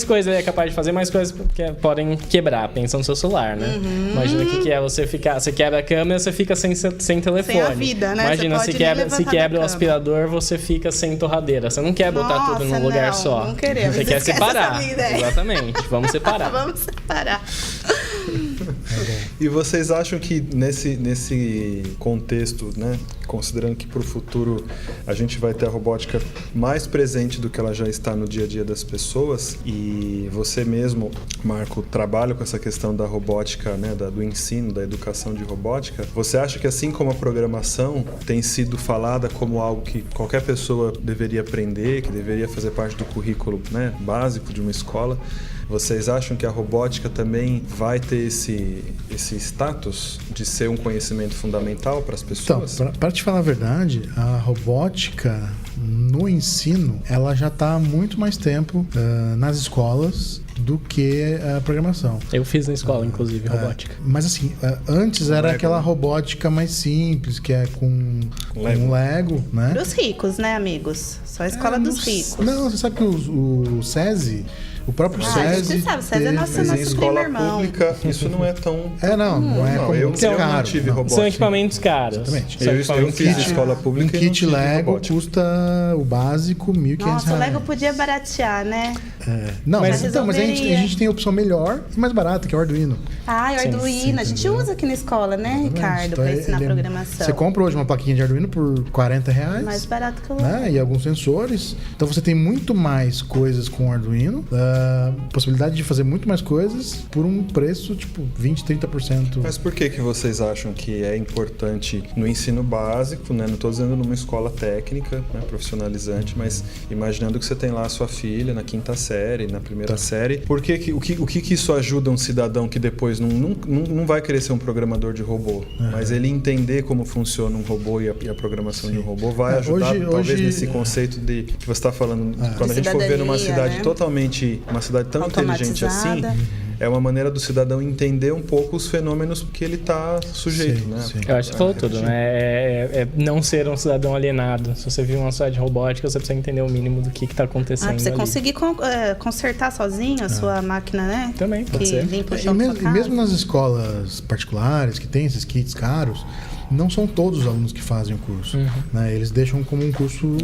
coisa ele é capaz de fazer, mais coisas podem quebrar. Pensa no seu celular, né? Imagina o que é você quebra a câmera, você fica sem telefone. Sem a vida, né? Imagina, se quebra o aspirador, você fica sem torradeira. Você não quer botar tudo num lugar só. Não queremos. Você quer separar. Exatamente. Vamos separar. Vamos separar. E vocês acham que nesse contexto, né, considerando que para o futuro a gente vai ter a robótica mais presente do que ela já está no dia a dia das pessoas, e você mesmo, Marco, trabalha com essa questão da robótica, né, do ensino, da educação de robótica, você acha que assim como a programação tem sido falada como algo que qualquer pessoa deveria aprender, que deveria fazer parte do currículo, né, básico de uma escola, vocês acham que a robótica também vai ter esse status de ser um conhecimento fundamental para as pessoas? Então, para te falar a verdade, a robótica no ensino, ela já está há muito mais tempo nas escolas do que a programação. Eu fiz na escola, inclusive, robótica. Mas assim, antes era aquela robótica mais simples, que é com Lego, né? Dos ricos, né, amigos? Só a escola dos ricos. Não, você sabe que o SESI, o próprio SESI... A gente sabe, o SESI é nosso escola irmão. pública, isso não é tão... não é como eu caro. não tive robótica. São equipamentos caros. Exatamente. Eu fiz escola pública um kit Lego robótica. custa o básico R$1.500. Nossa, o Lego podia baratear, né? Mas a gente tem a opção melhor e mais barata, que é o Arduino. O Arduino. A gente usa aqui na escola, né, Ricardo, então, para ensinar programação. Você compra hoje uma plaquinha de Arduino por R$40. Mais barato que o Lego. E alguns sensores. Então você tem muito mais coisas com o Arduino. Possibilidade de fazer muito mais coisas por um preço, tipo, 20%, 30%. Mas por que vocês acham que é importante no ensino básico, né? Não estou dizendo numa escola técnica, né, profissionalizante, mas imaginando que você tem lá a sua filha na 5ª série, na 1ª série, o que isso ajuda um cidadão que depois não vai querer ser um programador de robô, mas ele entender como funciona um robô e a programação de um robô vai ajudar, talvez nesse conceito de que você está falando, quando a gente for ver numa cidade, né, totalmente, uma cidade tão inteligente assim, é uma maneira do cidadão entender um pouco os fenômenos que ele está sujeito, né? Sim. Eu acho que você falou tudo, né? É não ser um cidadão alienado. Se você vive uma cidade robótica, você precisa entender o mínimo do que está acontecendo. Pra você conseguir consertar sozinho a sua máquina, né? Também, pode ser. Limpa o chão da sua casa. Mesmo nas escolas particulares, que tem esses kits caros, não são todos os alunos que fazem o curso, né? Eles deixam como um curso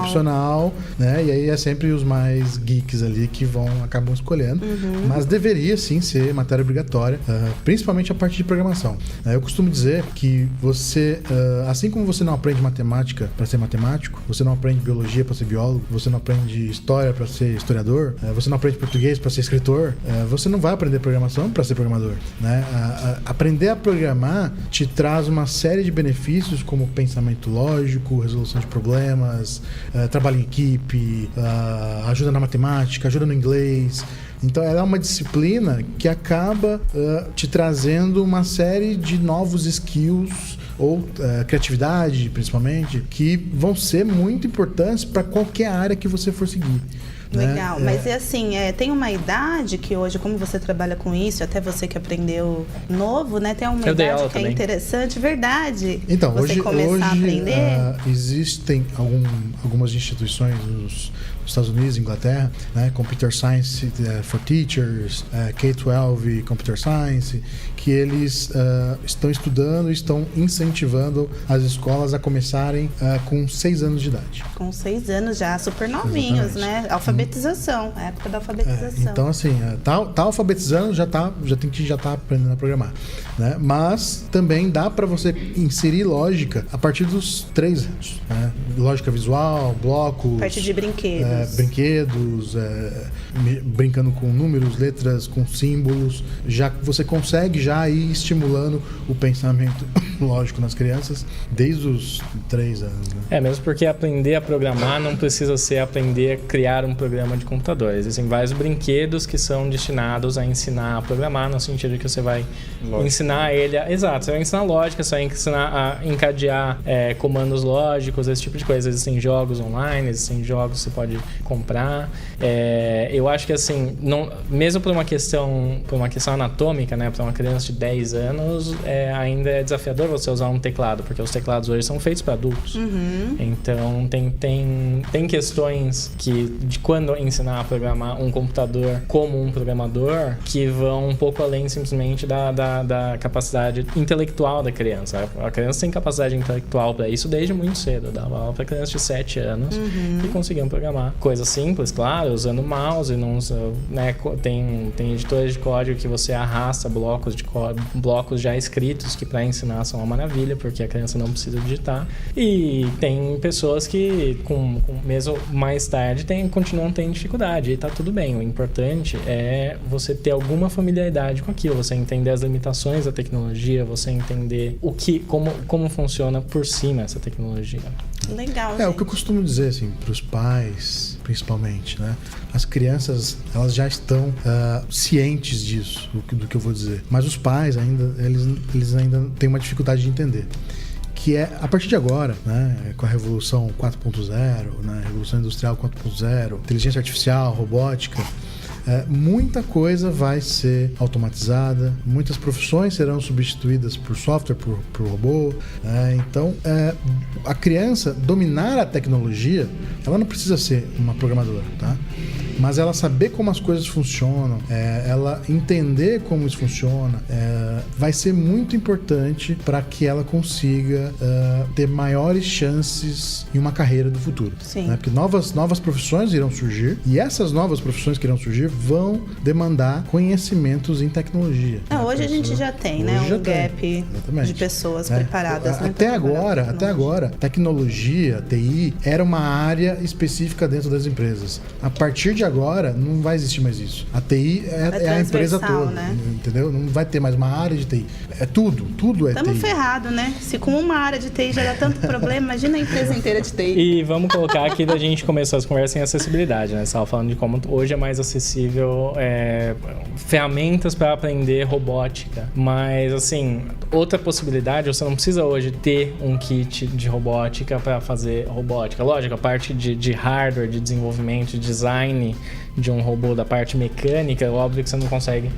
opcional, né? E aí é sempre os mais geeks ali que acabam escolhendo, mas deveria sim ser matéria obrigatória, principalmente a parte de programação. Eu costumo dizer que você, assim como você não aprende matemática para ser matemático, você não aprende biologia para ser biólogo, você não aprende história para ser historiador, você não aprende português para ser escritor, você não vai aprender programação para ser programador, né? Aprender a programar te traz uma série de benefícios, como pensamento lógico, resolução de problemas, trabalho em equipe, ajuda na matemática, ajuda no inglês. Então ela é uma disciplina que acaba te trazendo uma série de novos skills ou criatividade, principalmente, que vão ser muito importantes para qualquer área que você for seguir. Legal, mas é assim, tem uma idade que hoje, como você trabalha com isso, até você que aprendeu novo, né? Tem uma idade que é interessante, verdade. Então, você hoje a aprender. Existem algumas instituições nos Estados Unidos, Inglaterra, né? Computer Science for Teachers, K-12 Computer Science, que eles estão estudando e estão incentivando as escolas a começarem com 6 anos de idade. Com 6 anos já, super novinhos, né? Alfabetização, a época da alfabetização. Então, assim, tá alfabetizando, já tá aprendendo a programar, né? Mas também dá para você inserir lógica a partir dos 3 anos, né? Lógica visual, blocos... A partir de brinquedos. Brincando com números, letras, com símbolos. Já você consegue já ir estimulando o pensamento lógico nas crianças desde os 3 anos, né? Mesmo porque aprender a programar não precisa ser aprender a criar um programa de computador. Existem vários brinquedos que são destinados a ensinar a programar, no sentido que você vai ensinar ele exato, você vai ensinar lógica, você vai ensinar a encadear comandos lógicos, esse tipo de coisa. Existem jogos online, existem jogos que você pode comprar. Eu acho que assim, mesmo por uma questão anatômica, né, para uma criança de 10 anos, ainda é desafiador você usar um teclado, porque os teclados hoje são feitos para adultos. Então tem questões de quando ensinar a programar um computador como um programador, que vão um pouco além simplesmente da capacidade intelectual da criança. A criança tem capacidade intelectual para isso desde muito cedo. Eu dava aula para crianças de 7 anos que conseguiam programar coisas simples, claro, usando mouse, né, tem editores de código que você arrasta blocos já escritos, que para ensinar são uma maravilha, porque a criança não precisa digitar. E tem pessoas que mesmo mais tarde continuam tendo dificuldade, e tá tudo bem. O importante é você ter alguma familiaridade com aquilo, você entender as limitações da tecnologia, você entender como funciona por cima essa tecnologia. Legal, gente. O que eu costumo dizer, assim, para os pais, principalmente, né? As crianças, elas já estão cientes disso, do que eu vou dizer. Mas os pais ainda, eles ainda têm uma dificuldade de entender. Que é, a partir de agora, né, com a Revolução 4.0, né, Revolução Industrial 4.0, inteligência artificial, robótica, muita coisa vai ser automatizada, muitas profissões serão substituídas por software, por robô. Então, a criança dominar a tecnologia, ela não precisa ser uma programadora, tá? Mas ela saber como as coisas funcionam, ela entender como isso funciona, vai ser muito importante para que ela consiga ter maiores chances em uma carreira do futuro. Sim. Né? Porque novas profissões irão surgir, e essas novas profissões que irão surgir vão demandar conhecimentos em tecnologia. Hoje a gente já tem, né? Um gap de pessoas preparadas. Até agora, tecnologia, TI, era uma área específica dentro das empresas. A partir de agora, não vai existir mais isso. A TI é a empresa toda, né? Entendeu? Não vai ter mais uma área de TI. É tudo é TI. Estamos ferrados, né? Se com uma área de TI já dá tanto problema, imagina a empresa inteira de TI. E vamos colocar aqui da gente começou as conversas em acessibilidade, né? Você estava falando de como hoje é mais acessível ferramentas para aprender robótica. Mas, assim, outra possibilidade, você não precisa hoje ter um kit de robótica para fazer robótica. Lógico, a parte de hardware, de desenvolvimento, de design de um robô, da parte mecânica, óbvio que você não consegue,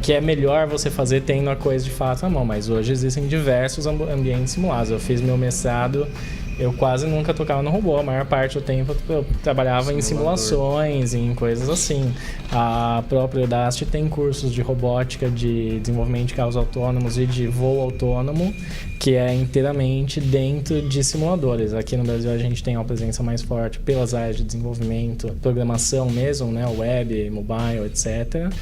que é melhor você fazer tendo a coisa de fato à mão, mas hoje existem diversos ambientes simulados. Eu fiz meu mestrado, eu quase nunca tocava no robô, a maior parte do tempo eu trabalhava em simulações, em coisas assim. A própria Udacity tem cursos de robótica, de desenvolvimento de carros autônomos e de voo autônomo, que é inteiramente dentro de simuladores. Aqui no Brasil a gente tem uma presença mais forte pelas áreas de desenvolvimento, programação mesmo, né, web, mobile, etc.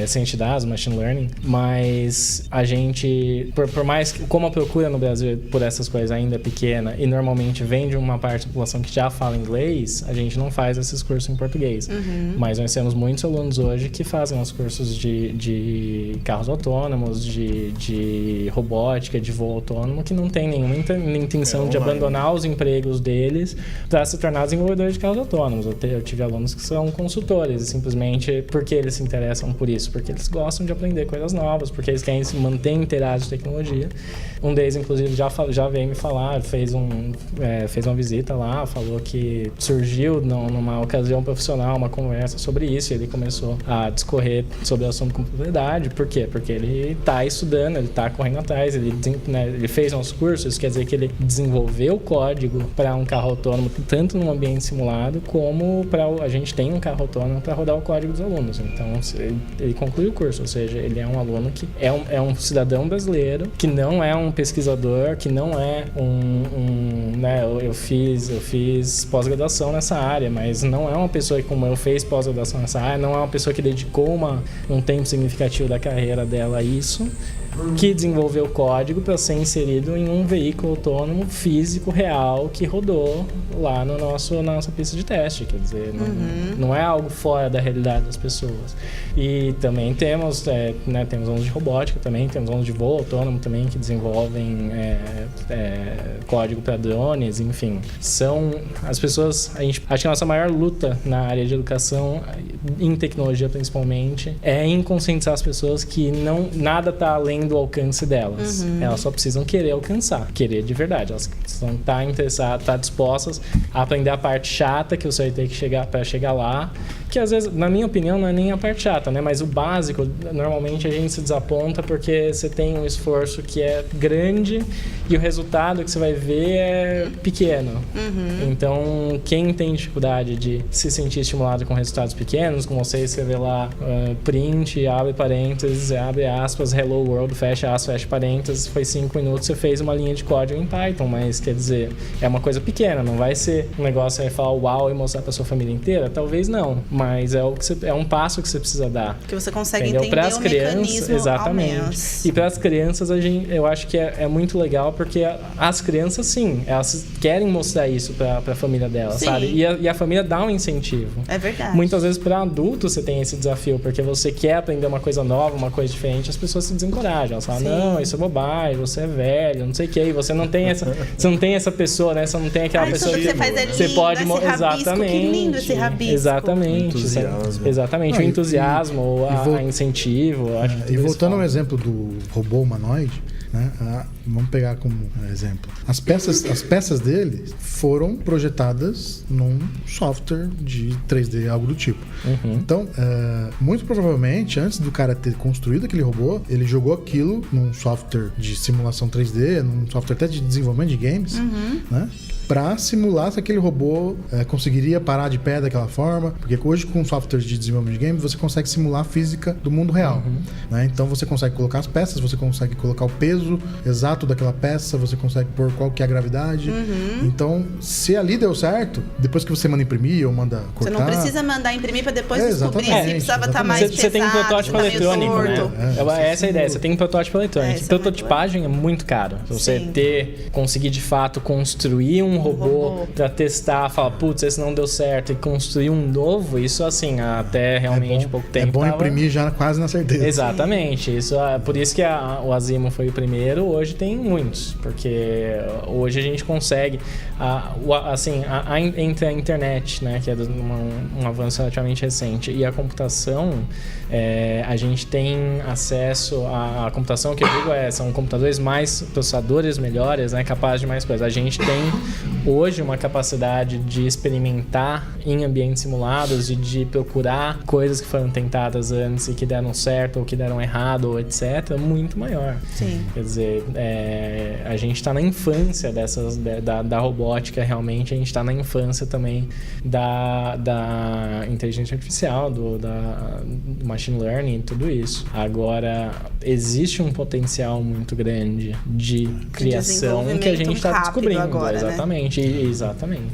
Ciência de dados, machine learning, mas a gente, por mais que, como a procura no Brasil por essas coisas ainda é pequena e normalmente vem de uma parte da população que já fala inglês, a gente não faz esses cursos em português. Mas nós temos muitos alunos hoje que fazem os cursos de carros autônomos, de robótica, de voo autônomo, que não tem nenhuma intenção de abandonar os empregos deles para se tornar desenvolvedores de carros autônomos. Eu tive alunos que são consultores, simplesmente porque eles se interessam por isso, porque eles gostam de aprender coisas novas, porque eles querem se manter inteirados de tecnologia. Um deles, inclusive, já veio me falar, fez uma visita lá, falou que surgiu numa ocasião profissional uma conversa sobre isso, e ele começou a discorrer sobre o assunto com propriedade. Por quê? Porque ele está estudando, ele está correndo atrás, ele fez uns cursos, isso quer dizer que ele desenvolveu código para um carro autônomo, tanto num ambiente simulado, como a gente tem um carro autônomo para rodar o código dos alunos. Então, ele concluiu o curso, ou seja, ele é um aluno que é um cidadão brasileiro, que não é um pesquisador, que não é né, eu fiz pós-graduação nessa área, mas não é uma pessoa que, como eu, fez pós-graduação nessa área, não é uma pessoa que dedicou um tempo significativo da carreira dela a isso, que desenvolveu código para ser inserido em um veículo autônomo físico real que rodou lá na nossa pista de teste. Quer dizer, não é algo fora da realidade das pessoas. E também temos alunos de robótica também, temos alunos de voo autônomo também que desenvolvem código para drones, enfim. São as pessoas, acho que a nossa maior luta na área de educação, em tecnologia principalmente, é em conscientizar as pessoas que nada está além do alcance delas. Elas só precisam querer alcançar, querer de verdade. Elas precisam estar interessadas, estar dispostas a aprender a parte chata que você vai ter que chegar para chegar lá, que às vezes, na minha opinião, não é nem a parte chata, né? Mas o básico, normalmente a gente se desaponta porque você tem um esforço que é grande e o resultado que você vai ver é pequeno. Então, quem tem dificuldade de se sentir estimulado com resultados pequenos, como você escrever lá, print, abre parênteses, abre aspas, hello world, fecha aspas, fecha parênteses, foi 5 minutos, você fez uma linha de código em Python, mas quer dizer, é uma coisa pequena, não vai ser um negócio que vai falar uau e mostrar pra sua família inteira? Talvez não, mas é um passo que você precisa dar. Que você consegue entendeu? entender Pras o crianças, mecanismo exatamente. ao menos. E para as crianças, eu acho que é muito legal, porque as crianças, sim, elas querem mostrar isso para a família delas, sabe? E a família dá um incentivo. É verdade. Muitas vezes para adultos você tem esse desafio, porque você quer aprender uma coisa nova, uma coisa diferente, as pessoas se desencorajam. Elas falam, não, isso é bobagem, você é velho, não sei o que. E você não tem essa pessoa, né? Você não tem aquela pessoa que você faz é lindo, você pode esse rabisco, exatamente. Que lindo esse rabisco. Exatamente. O entusiasmo. Exatamente, o entusiasmo, a incentivo. E voltando ao exemplo do robô humanoide, né? Vamos pegar como exemplo. As peças dele foram projetadas num software de 3D, algo do tipo. Então, muito provavelmente, antes do cara ter construído aquele robô, ele jogou aquilo num software de simulação 3D, num software até de desenvolvimento de games, né? Para simular se aquele robô conseguiria parar de pé daquela forma, porque hoje com softwares de desenvolvimento de game você consegue simular a física do mundo real, né? Então você consegue colocar as peças, você consegue colocar o peso exato daquela peça, você consegue pôr qual que é a gravidade. Então, se ali deu certo, depois que você manda imprimir ou manda cortar... Você não precisa mandar imprimir para depois descobrir se precisava estar mais pesado. Você tem um protótipo eletrônico, né? Essa é a ideia, você tem um protótipo eletrônico. Prototipagem é muito caro. Você conseguir de fato construir um robô para testar, falar, putz, esse não deu certo, e construir um novo, isso assim, até realmente pouco tempo. É bom imprimir já quase na certeza. Exatamente. Por isso que o Asimo foi o primeiro, hoje tem muitos, porque hoje a gente consegue, entre a internet, né, que é um avanço relativamente recente, e a computação, a gente tem acesso à computação, que eu digo são computadores mais, processadores melhores, né, capazes de mais coisas. A gente tem hoje uma capacidade de experimentar em ambientes simulados e de procurar coisas que foram tentadas antes e que deram certo ou que deram errado, ou etc., muito maior. Sim. Quer dizer, a gente está na infância da robótica, realmente, a gente está na infância também da inteligência artificial, do machine learning, tudo isso. Agora, existe um potencial muito grande de criação que a gente está descobrindo agora, exatamente. Né? Exatamente.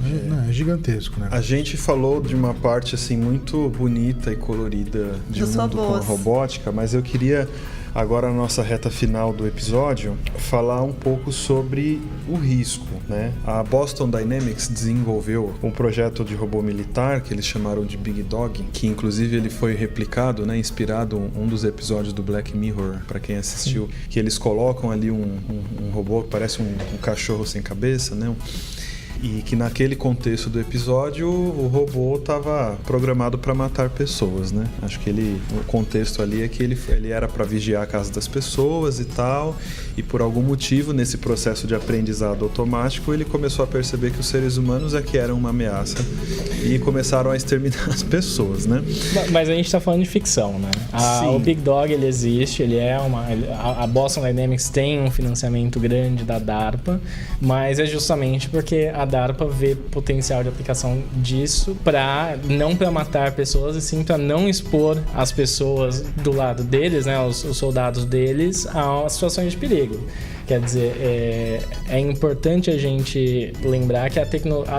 É gigantesco, né? A gente falou de uma parte assim muito bonita e colorida de mundo com a robótica, mas eu queria agora na nossa reta final do episódio, falar um pouco sobre o risco, né? A Boston Dynamics desenvolveu um projeto de robô militar que eles chamaram de Big Dog, que inclusive ele foi replicado, né? Inspirado um dos episódios do Black Mirror, para quem assistiu, que eles colocam ali um robô que parece um cachorro sem cabeça, né? E que naquele contexto do episódio o robô estava programado para matar pessoas, né? Acho que o contexto ali é que ele era para vigiar a casa das pessoas e tal, e por algum motivo nesse processo de aprendizado automático ele começou a perceber que os seres humanos é que eram uma ameaça e começaram a exterminar as pessoas, né? Mas a gente está falando de ficção, né? O Big Dog ele existe, a Boston Dynamics tem um financiamento grande da DARPA, mas é justamente porque a DARPA vê potencial de aplicação disso não para matar pessoas, e sim para não expor as pessoas do lado deles, né, os soldados deles, a situações de perigo. Quer dizer, é importante a gente lembrar que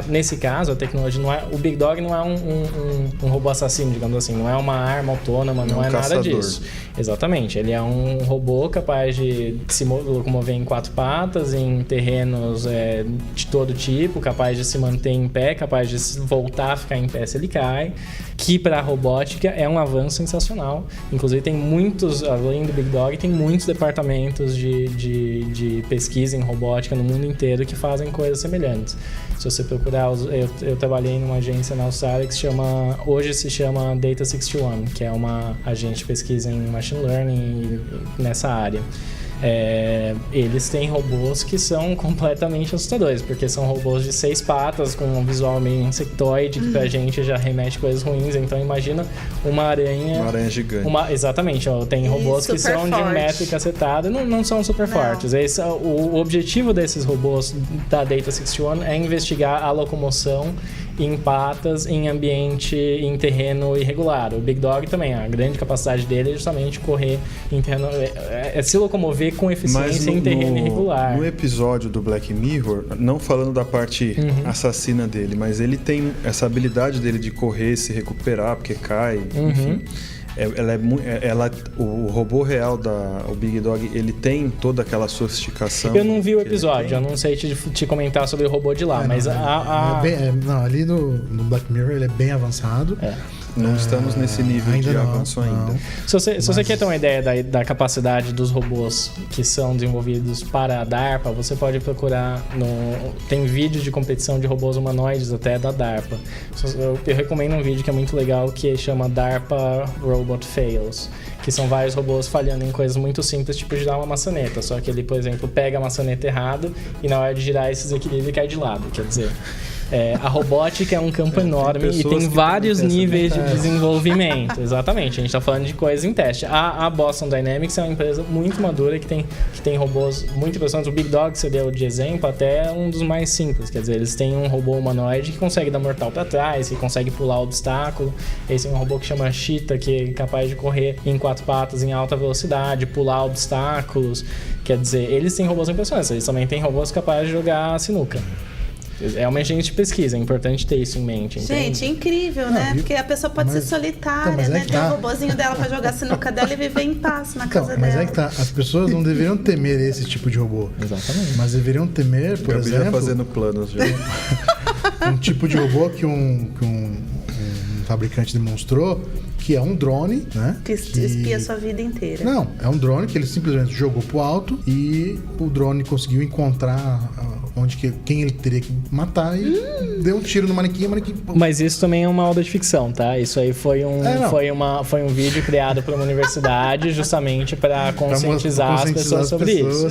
nesse caso, a tecnologia não é... O Big Dog não é um robô assassino, digamos assim. Não é uma arma autônoma, não é nada disso. Exatamente. Ele é um robô capaz de se locomover em 4 patas, em terrenos de todo tipo, capaz de se manter em pé, capaz de voltar a ficar em pé se ele cai, que para a robótica é um avanço sensacional. Inclusive tem muitos, além do Big Dog, tem muitos departamentos de pesquisa em robótica no mundo inteiro que fazem coisas semelhantes. Se você procurar, eu trabalhei numa agência na Austrália que hoje se chama Data 61, que é uma agência de pesquisa em machine learning nessa área. Eles têm robôs que são completamente assustadores, porque são robôs de 6 patas, com um visual meio insectoide, que pra gente já remete coisas ruins. Então imagina uma aranha... Uma aranha gigante. Exatamente. Tem robôs que são de 1 metro e cacetada, não são super fortes. O objetivo desses robôs da Data 61 é investigar a locomoção em patas, em ambiente, em terreno irregular. O Big Dog também, a grande capacidade dele é justamente correr em terreno... se locomover com eficiência em terreno irregular. No episódio do Black Mirror, não falando da parte assassina dele, mas ele tem essa habilidade dele de correr, se recuperar, porque cai, enfim... o robô real o Big Dog, ele tem toda aquela sofisticação. Eu não vi o episódio, eu não sei te comentar sobre o robô de lá, mas ali no Black Mirror ele é bem avançado. Não estamos nesse nível de avanço ainda. Se você quer ter uma ideia da capacidade dos robôs que são desenvolvidos para a DARPA, você pode procurar tem vídeos de competição de robôs humanoides até da DARPA. Eu recomendo um vídeo que é muito legal, que chama DARPA Robot Fails, que são vários robôs falhando em coisas muito simples, tipo girar uma maçaneta. Só que ele, por exemplo, pega a maçaneta errado e na hora de girar esse desequilíbrio cai de lado. Quer dizer... a robótica é um campo enorme e tem vários níveis de desenvolvimento. Exatamente, a gente está falando de coisas em teste. A Boston Dynamics é uma empresa muito madura que tem robôs muito impressionantes. O Big Dog, você deu de exemplo, até é um dos mais simples. Quer dizer, eles têm um robô humanoide que consegue dar mortal para trás, que consegue pular obstáculo. Esse é um robô que chama Cheetah, que é capaz de correr em 4 patas em alta velocidade, pular obstáculos. Quer dizer, eles têm robôs impressionantes. Eles também têm robôs capazes de jogar sinuca. É uma agência de pesquisa, é importante ter isso em mente, entende? Gente, incrível, né? Porque a pessoa pode ser solitária, né? Ter o robozinho dela pra jogar sinuca dela e viver em paz na casa dela. Mas é que tá, as pessoas não deveriam temer esse tipo de robô. Exatamente. Mas deveriam temer, por exemplo... já fazendo planos, já. Um tipo de robô que um fabricante demonstrou, que é um drone, né? Que espia a sua vida inteira. Não, é um drone que ele simplesmente jogou pro alto e o drone conseguiu encontrar quem ele teria que matar e deu um tiro no manequim, Mas isso também é uma obra de ficção, tá? Isso aí foi um vídeo criado por uma universidade justamente para conscientizar as pessoas sobre isso.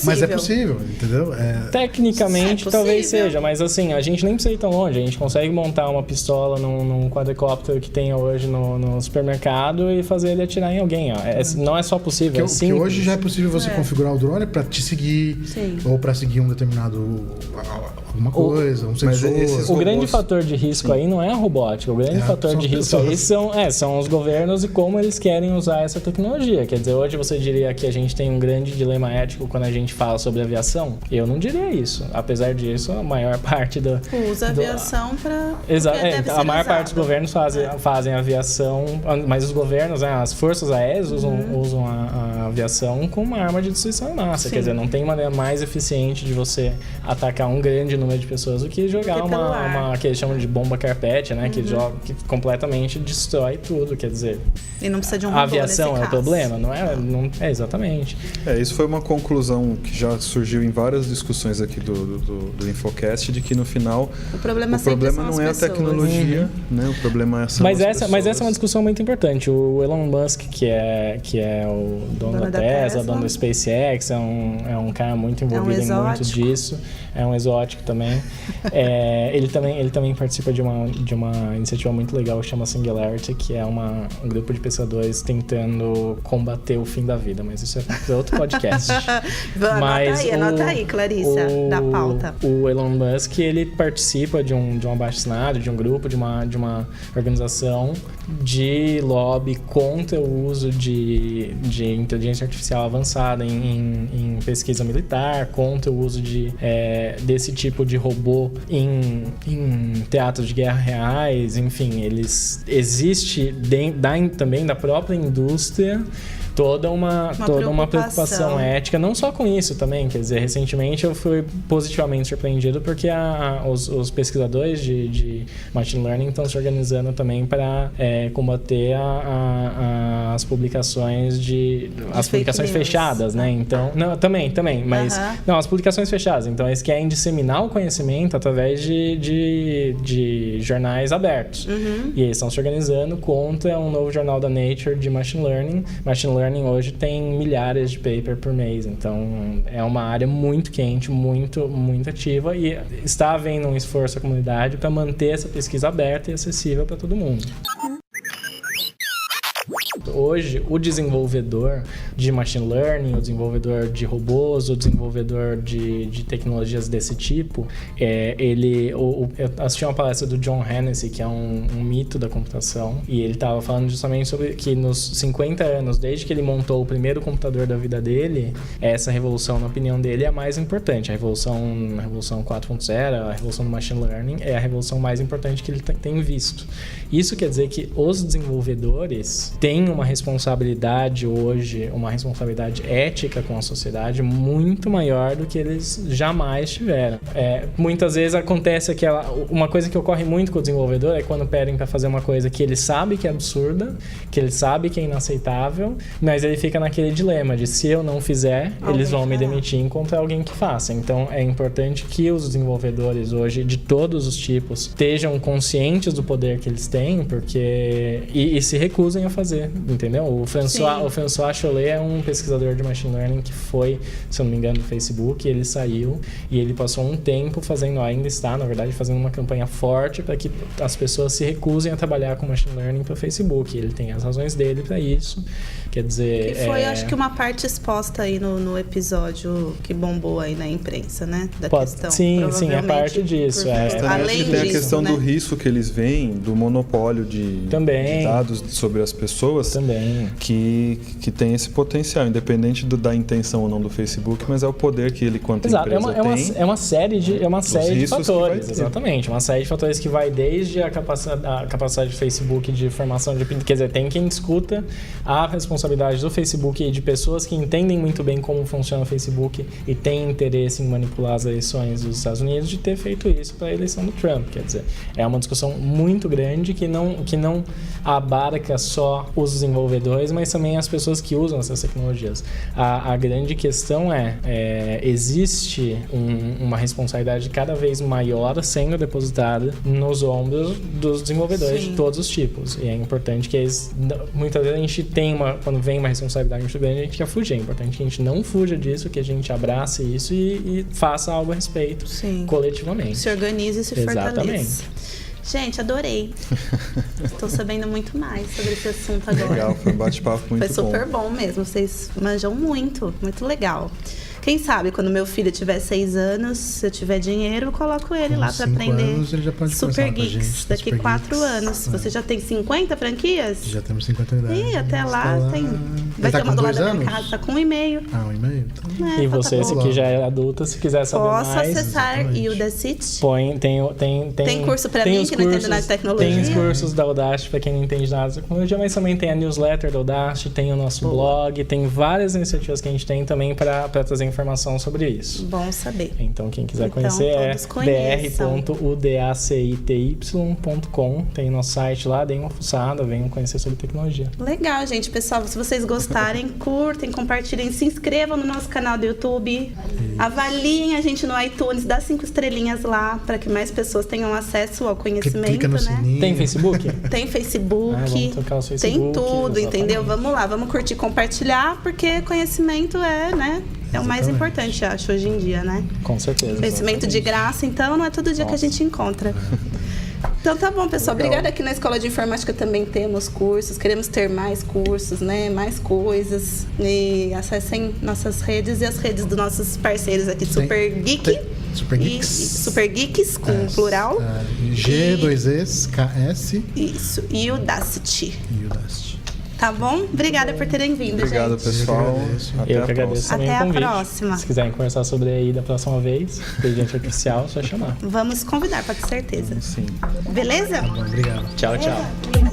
Mas é possível, entendeu? Tecnicamente talvez seja, mas assim, a gente nem precisa ir tão longe. A gente consegue montar uma pistola num quadricóptero que tem hoje no supermercado e fazer ele atirar em alguém. Ó. Não é só possível, que hoje já é possível você configurar o drone para te seguir ou para seguir um determinado alguma coisa, um sensor. O grande fator de risco aí não é a robótica. O grande fator de risco aí são os governos e como eles querem usar essa tecnologia. Quer dizer, hoje você diria que a gente tem um grande dilema ético quando a gente fala sobre aviação? Eu não diria isso. Apesar disso, a maior parte usa a aviação para... Exato. A maior parte dos governos fazem aviação, mas os governos, né, as forças aéreas usam a aviação como uma arma de destruição em massa. Sim. Quer dizer, não tem maneira mais eficiente de você atacar um grande número de pessoas do que jogar uma que eles chamam de bomba carpete, né? Que completamente destrói tudo, quer dizer. E não precisa de um robô. A aviação é o problema, não é? Não, exatamente. Isso foi uma conclusão que já surgiu em várias discussões aqui do Infocast, de que no final o problema não é a tecnologia, né? O problema são as pessoas. Mas essa é uma discussão muito importante. O Elon Musk, que é o dono da Tesla, dono do SpaceX, é um cara muito envolvido em muito disso. É um exótico também. Ele também participa de uma iniciativa muito legal que chama Singularity, que é um grupo de pesquisadores tentando combater o fim da vida, mas isso é para outro podcast. Anota aí, Clarissa, da pauta. O Elon Musk, ele participa de um abaixo-assinado, de um grupo, de uma organização de lobby contra o uso de inteligência artificial avançada em pesquisa militar, contra o uso desse tipo de robô em teatros de guerra reais, enfim, existe também da própria indústria toda uma preocupação ética, não só com isso também, quer dizer, recentemente eu fui positivamente surpreendido porque os pesquisadores de Machine Learning estão se organizando também para combater as publicações as publicações fechadas, né? Então, não, também, mas não, as publicações fechadas, então eles querem disseminar o conhecimento através de jornais abertos. E eles estão se organizando contra um novo jornal da Nature de Machine Learning. Machine Learning hoje tem milhares de papers por mês, então é uma área muito quente, muito, muito ativa e está havendo um esforço da comunidade para manter essa pesquisa aberta e acessível para todo mundo. Hoje, o desenvolvedor de machine learning, o desenvolvedor de robôs, o desenvolvedor de tecnologias desse tipo, eu assisti uma palestra do John Hennessy, que é um mito da computação, e ele estava falando justamente sobre que nos 50 anos, desde que ele montou o primeiro computador da vida dele, essa revolução, na opinião dele, é a mais importante. A revolução 4.0, a revolução do machine learning, é a revolução mais importante que ele tem visto. Isso quer dizer que os desenvolvedores têm uma responsabilidade hoje, uma responsabilidade ética com a sociedade muito maior do que eles jamais tiveram. Muitas vezes acontece uma coisa que ocorre muito com o desenvolvedor é quando pedem para fazer uma coisa que ele sabe que é absurda, que ele sabe que é inaceitável, mas ele fica naquele dilema de se eu não fizer, eles vão me demitir enquanto alguém que faça. Então é importante que os desenvolvedores hoje, de todos os tipos, estejam conscientes do poder que eles têm, porque e se recusem a fazer, entendeu? O François Chollet é um pesquisador de machine learning que foi, se eu não me engano, do Facebook, e ele saiu e ele passou um tempo ainda está, na verdade, fazendo uma campanha forte para que as pessoas se recusem a trabalhar com machine learning para o Facebook. Ele tem as razões dele para isso. Quer dizer... Que foi, acho que uma parte exposta aí no episódio que bombou aí na imprensa, né? Da questão. Sim, é parte disso. Além disso, tem a questão, né, do risco que eles veem, do monopólio de dados sobre as pessoas, também, que tem esse potencial, independente da intenção ou não do Facebook, mas é o poder que ele, quanto empresa, tem. É uma série de fatores, exatamente. Uma série de fatores que vai desde a capacidade do Facebook de formação de opinião. Quer dizer, tem quem discuta a responsabilidade do Facebook e de pessoas que entendem muito bem como funciona o Facebook e têm interesse em manipular as eleições dos Estados Unidos, de ter feito isso para a eleição do Trump. Quer dizer, é uma discussão muito grande que não abarca só os desenvolvedores, mas também as pessoas que usam essas tecnologias. A grande questão existe uma responsabilidade cada vez maior sendo depositada nos ombros dos desenvolvedores de todos os tipos. E é importante que muitas vezes a gente tem quando vem uma responsabilidade muito grande, a gente quer fugir. É importante que a gente não fuja disso, que a gente abrace isso e faça algo a respeito coletivamente. Se organize e se fortaleça. Gente, adorei. Estou sabendo muito mais sobre esse assunto agora. Legal, foi um bate-papo muito bom. Foi super bom mesmo. Vocês manjam muito, muito legal. Quem sabe, quando meu filho tiver 6 anos, se eu tiver dinheiro, eu coloco ele Com lá pra 5 aprender anos, ele já pode Super começar com a Geeks. gente, Daqui Super 4 Geeks. anos. Você já tem 50 franquias? Já temos 50 unidades. Ih, até lá Tá tem. Ele Vai tá ter uma com do lado 2 da minha anos? casa, tá com 1,5. Ah, 1,5? Então... É, E falta você, pouco. que já é adulta, se quiser saber Posso mais, acessar exatamente. Udacity. tem curso pra tem mim os que não entendo nada de tecnologia. Tem os cursos da Udacity pra quem não entende nada de tecnologia, mas também tem a newsletter da Udacity, tem o nosso blog, tem várias iniciativas que a gente tem também para trazer informação sobre isso. Bom saber. Então, quem quiser Então, conhecer todos conheçam. br.udacity.com, tem nosso site lá, deem uma fuçada, venham conhecer sobre tecnologia. Legal, gente. Pessoal, se vocês gostarem, curtem, compartilhem, se inscrevam no nosso canal do YouTube, avaliem a gente no iTunes, dá 5 estrelinhas lá para que mais pessoas tenham acesso ao conhecimento, Clica no né? sininho. Tem Facebook? Tem Facebook, vamos trocar o Facebook, tem tudo, exatamente. entendeu? Vamos lá, vamos curtir, compartilhar, porque conhecimento é, né? É o mais Exatamente. importante, acho, hoje em dia, né? Com certeza. Conhecimento de graça, então não é todo dia que a gente encontra. Então tá bom, pessoal. Obrigada. Aqui na Escola de Informática também temos cursos. Queremos ter mais cursos, né? Mais coisas. E acessem nossas redes e as redes dos nossos parceiros aqui. Super Geek. Super E Geeks. Super Geeks, com plural. G, 2 Es, KS Isso. E o Udacity. e Udacity. Tá bom? Obrigada por terem vindo, Obrigado, gente. pessoal. Até Eu a que agradeço próxima. também Até o a convite. próxima. Se quiserem conversar sobre aí da próxima vez, inteligência artificial, só chamar. Vamos convidar, pode ter certeza. Sim. Beleza? Bom, obrigado. Tchau, tchau. Beleza.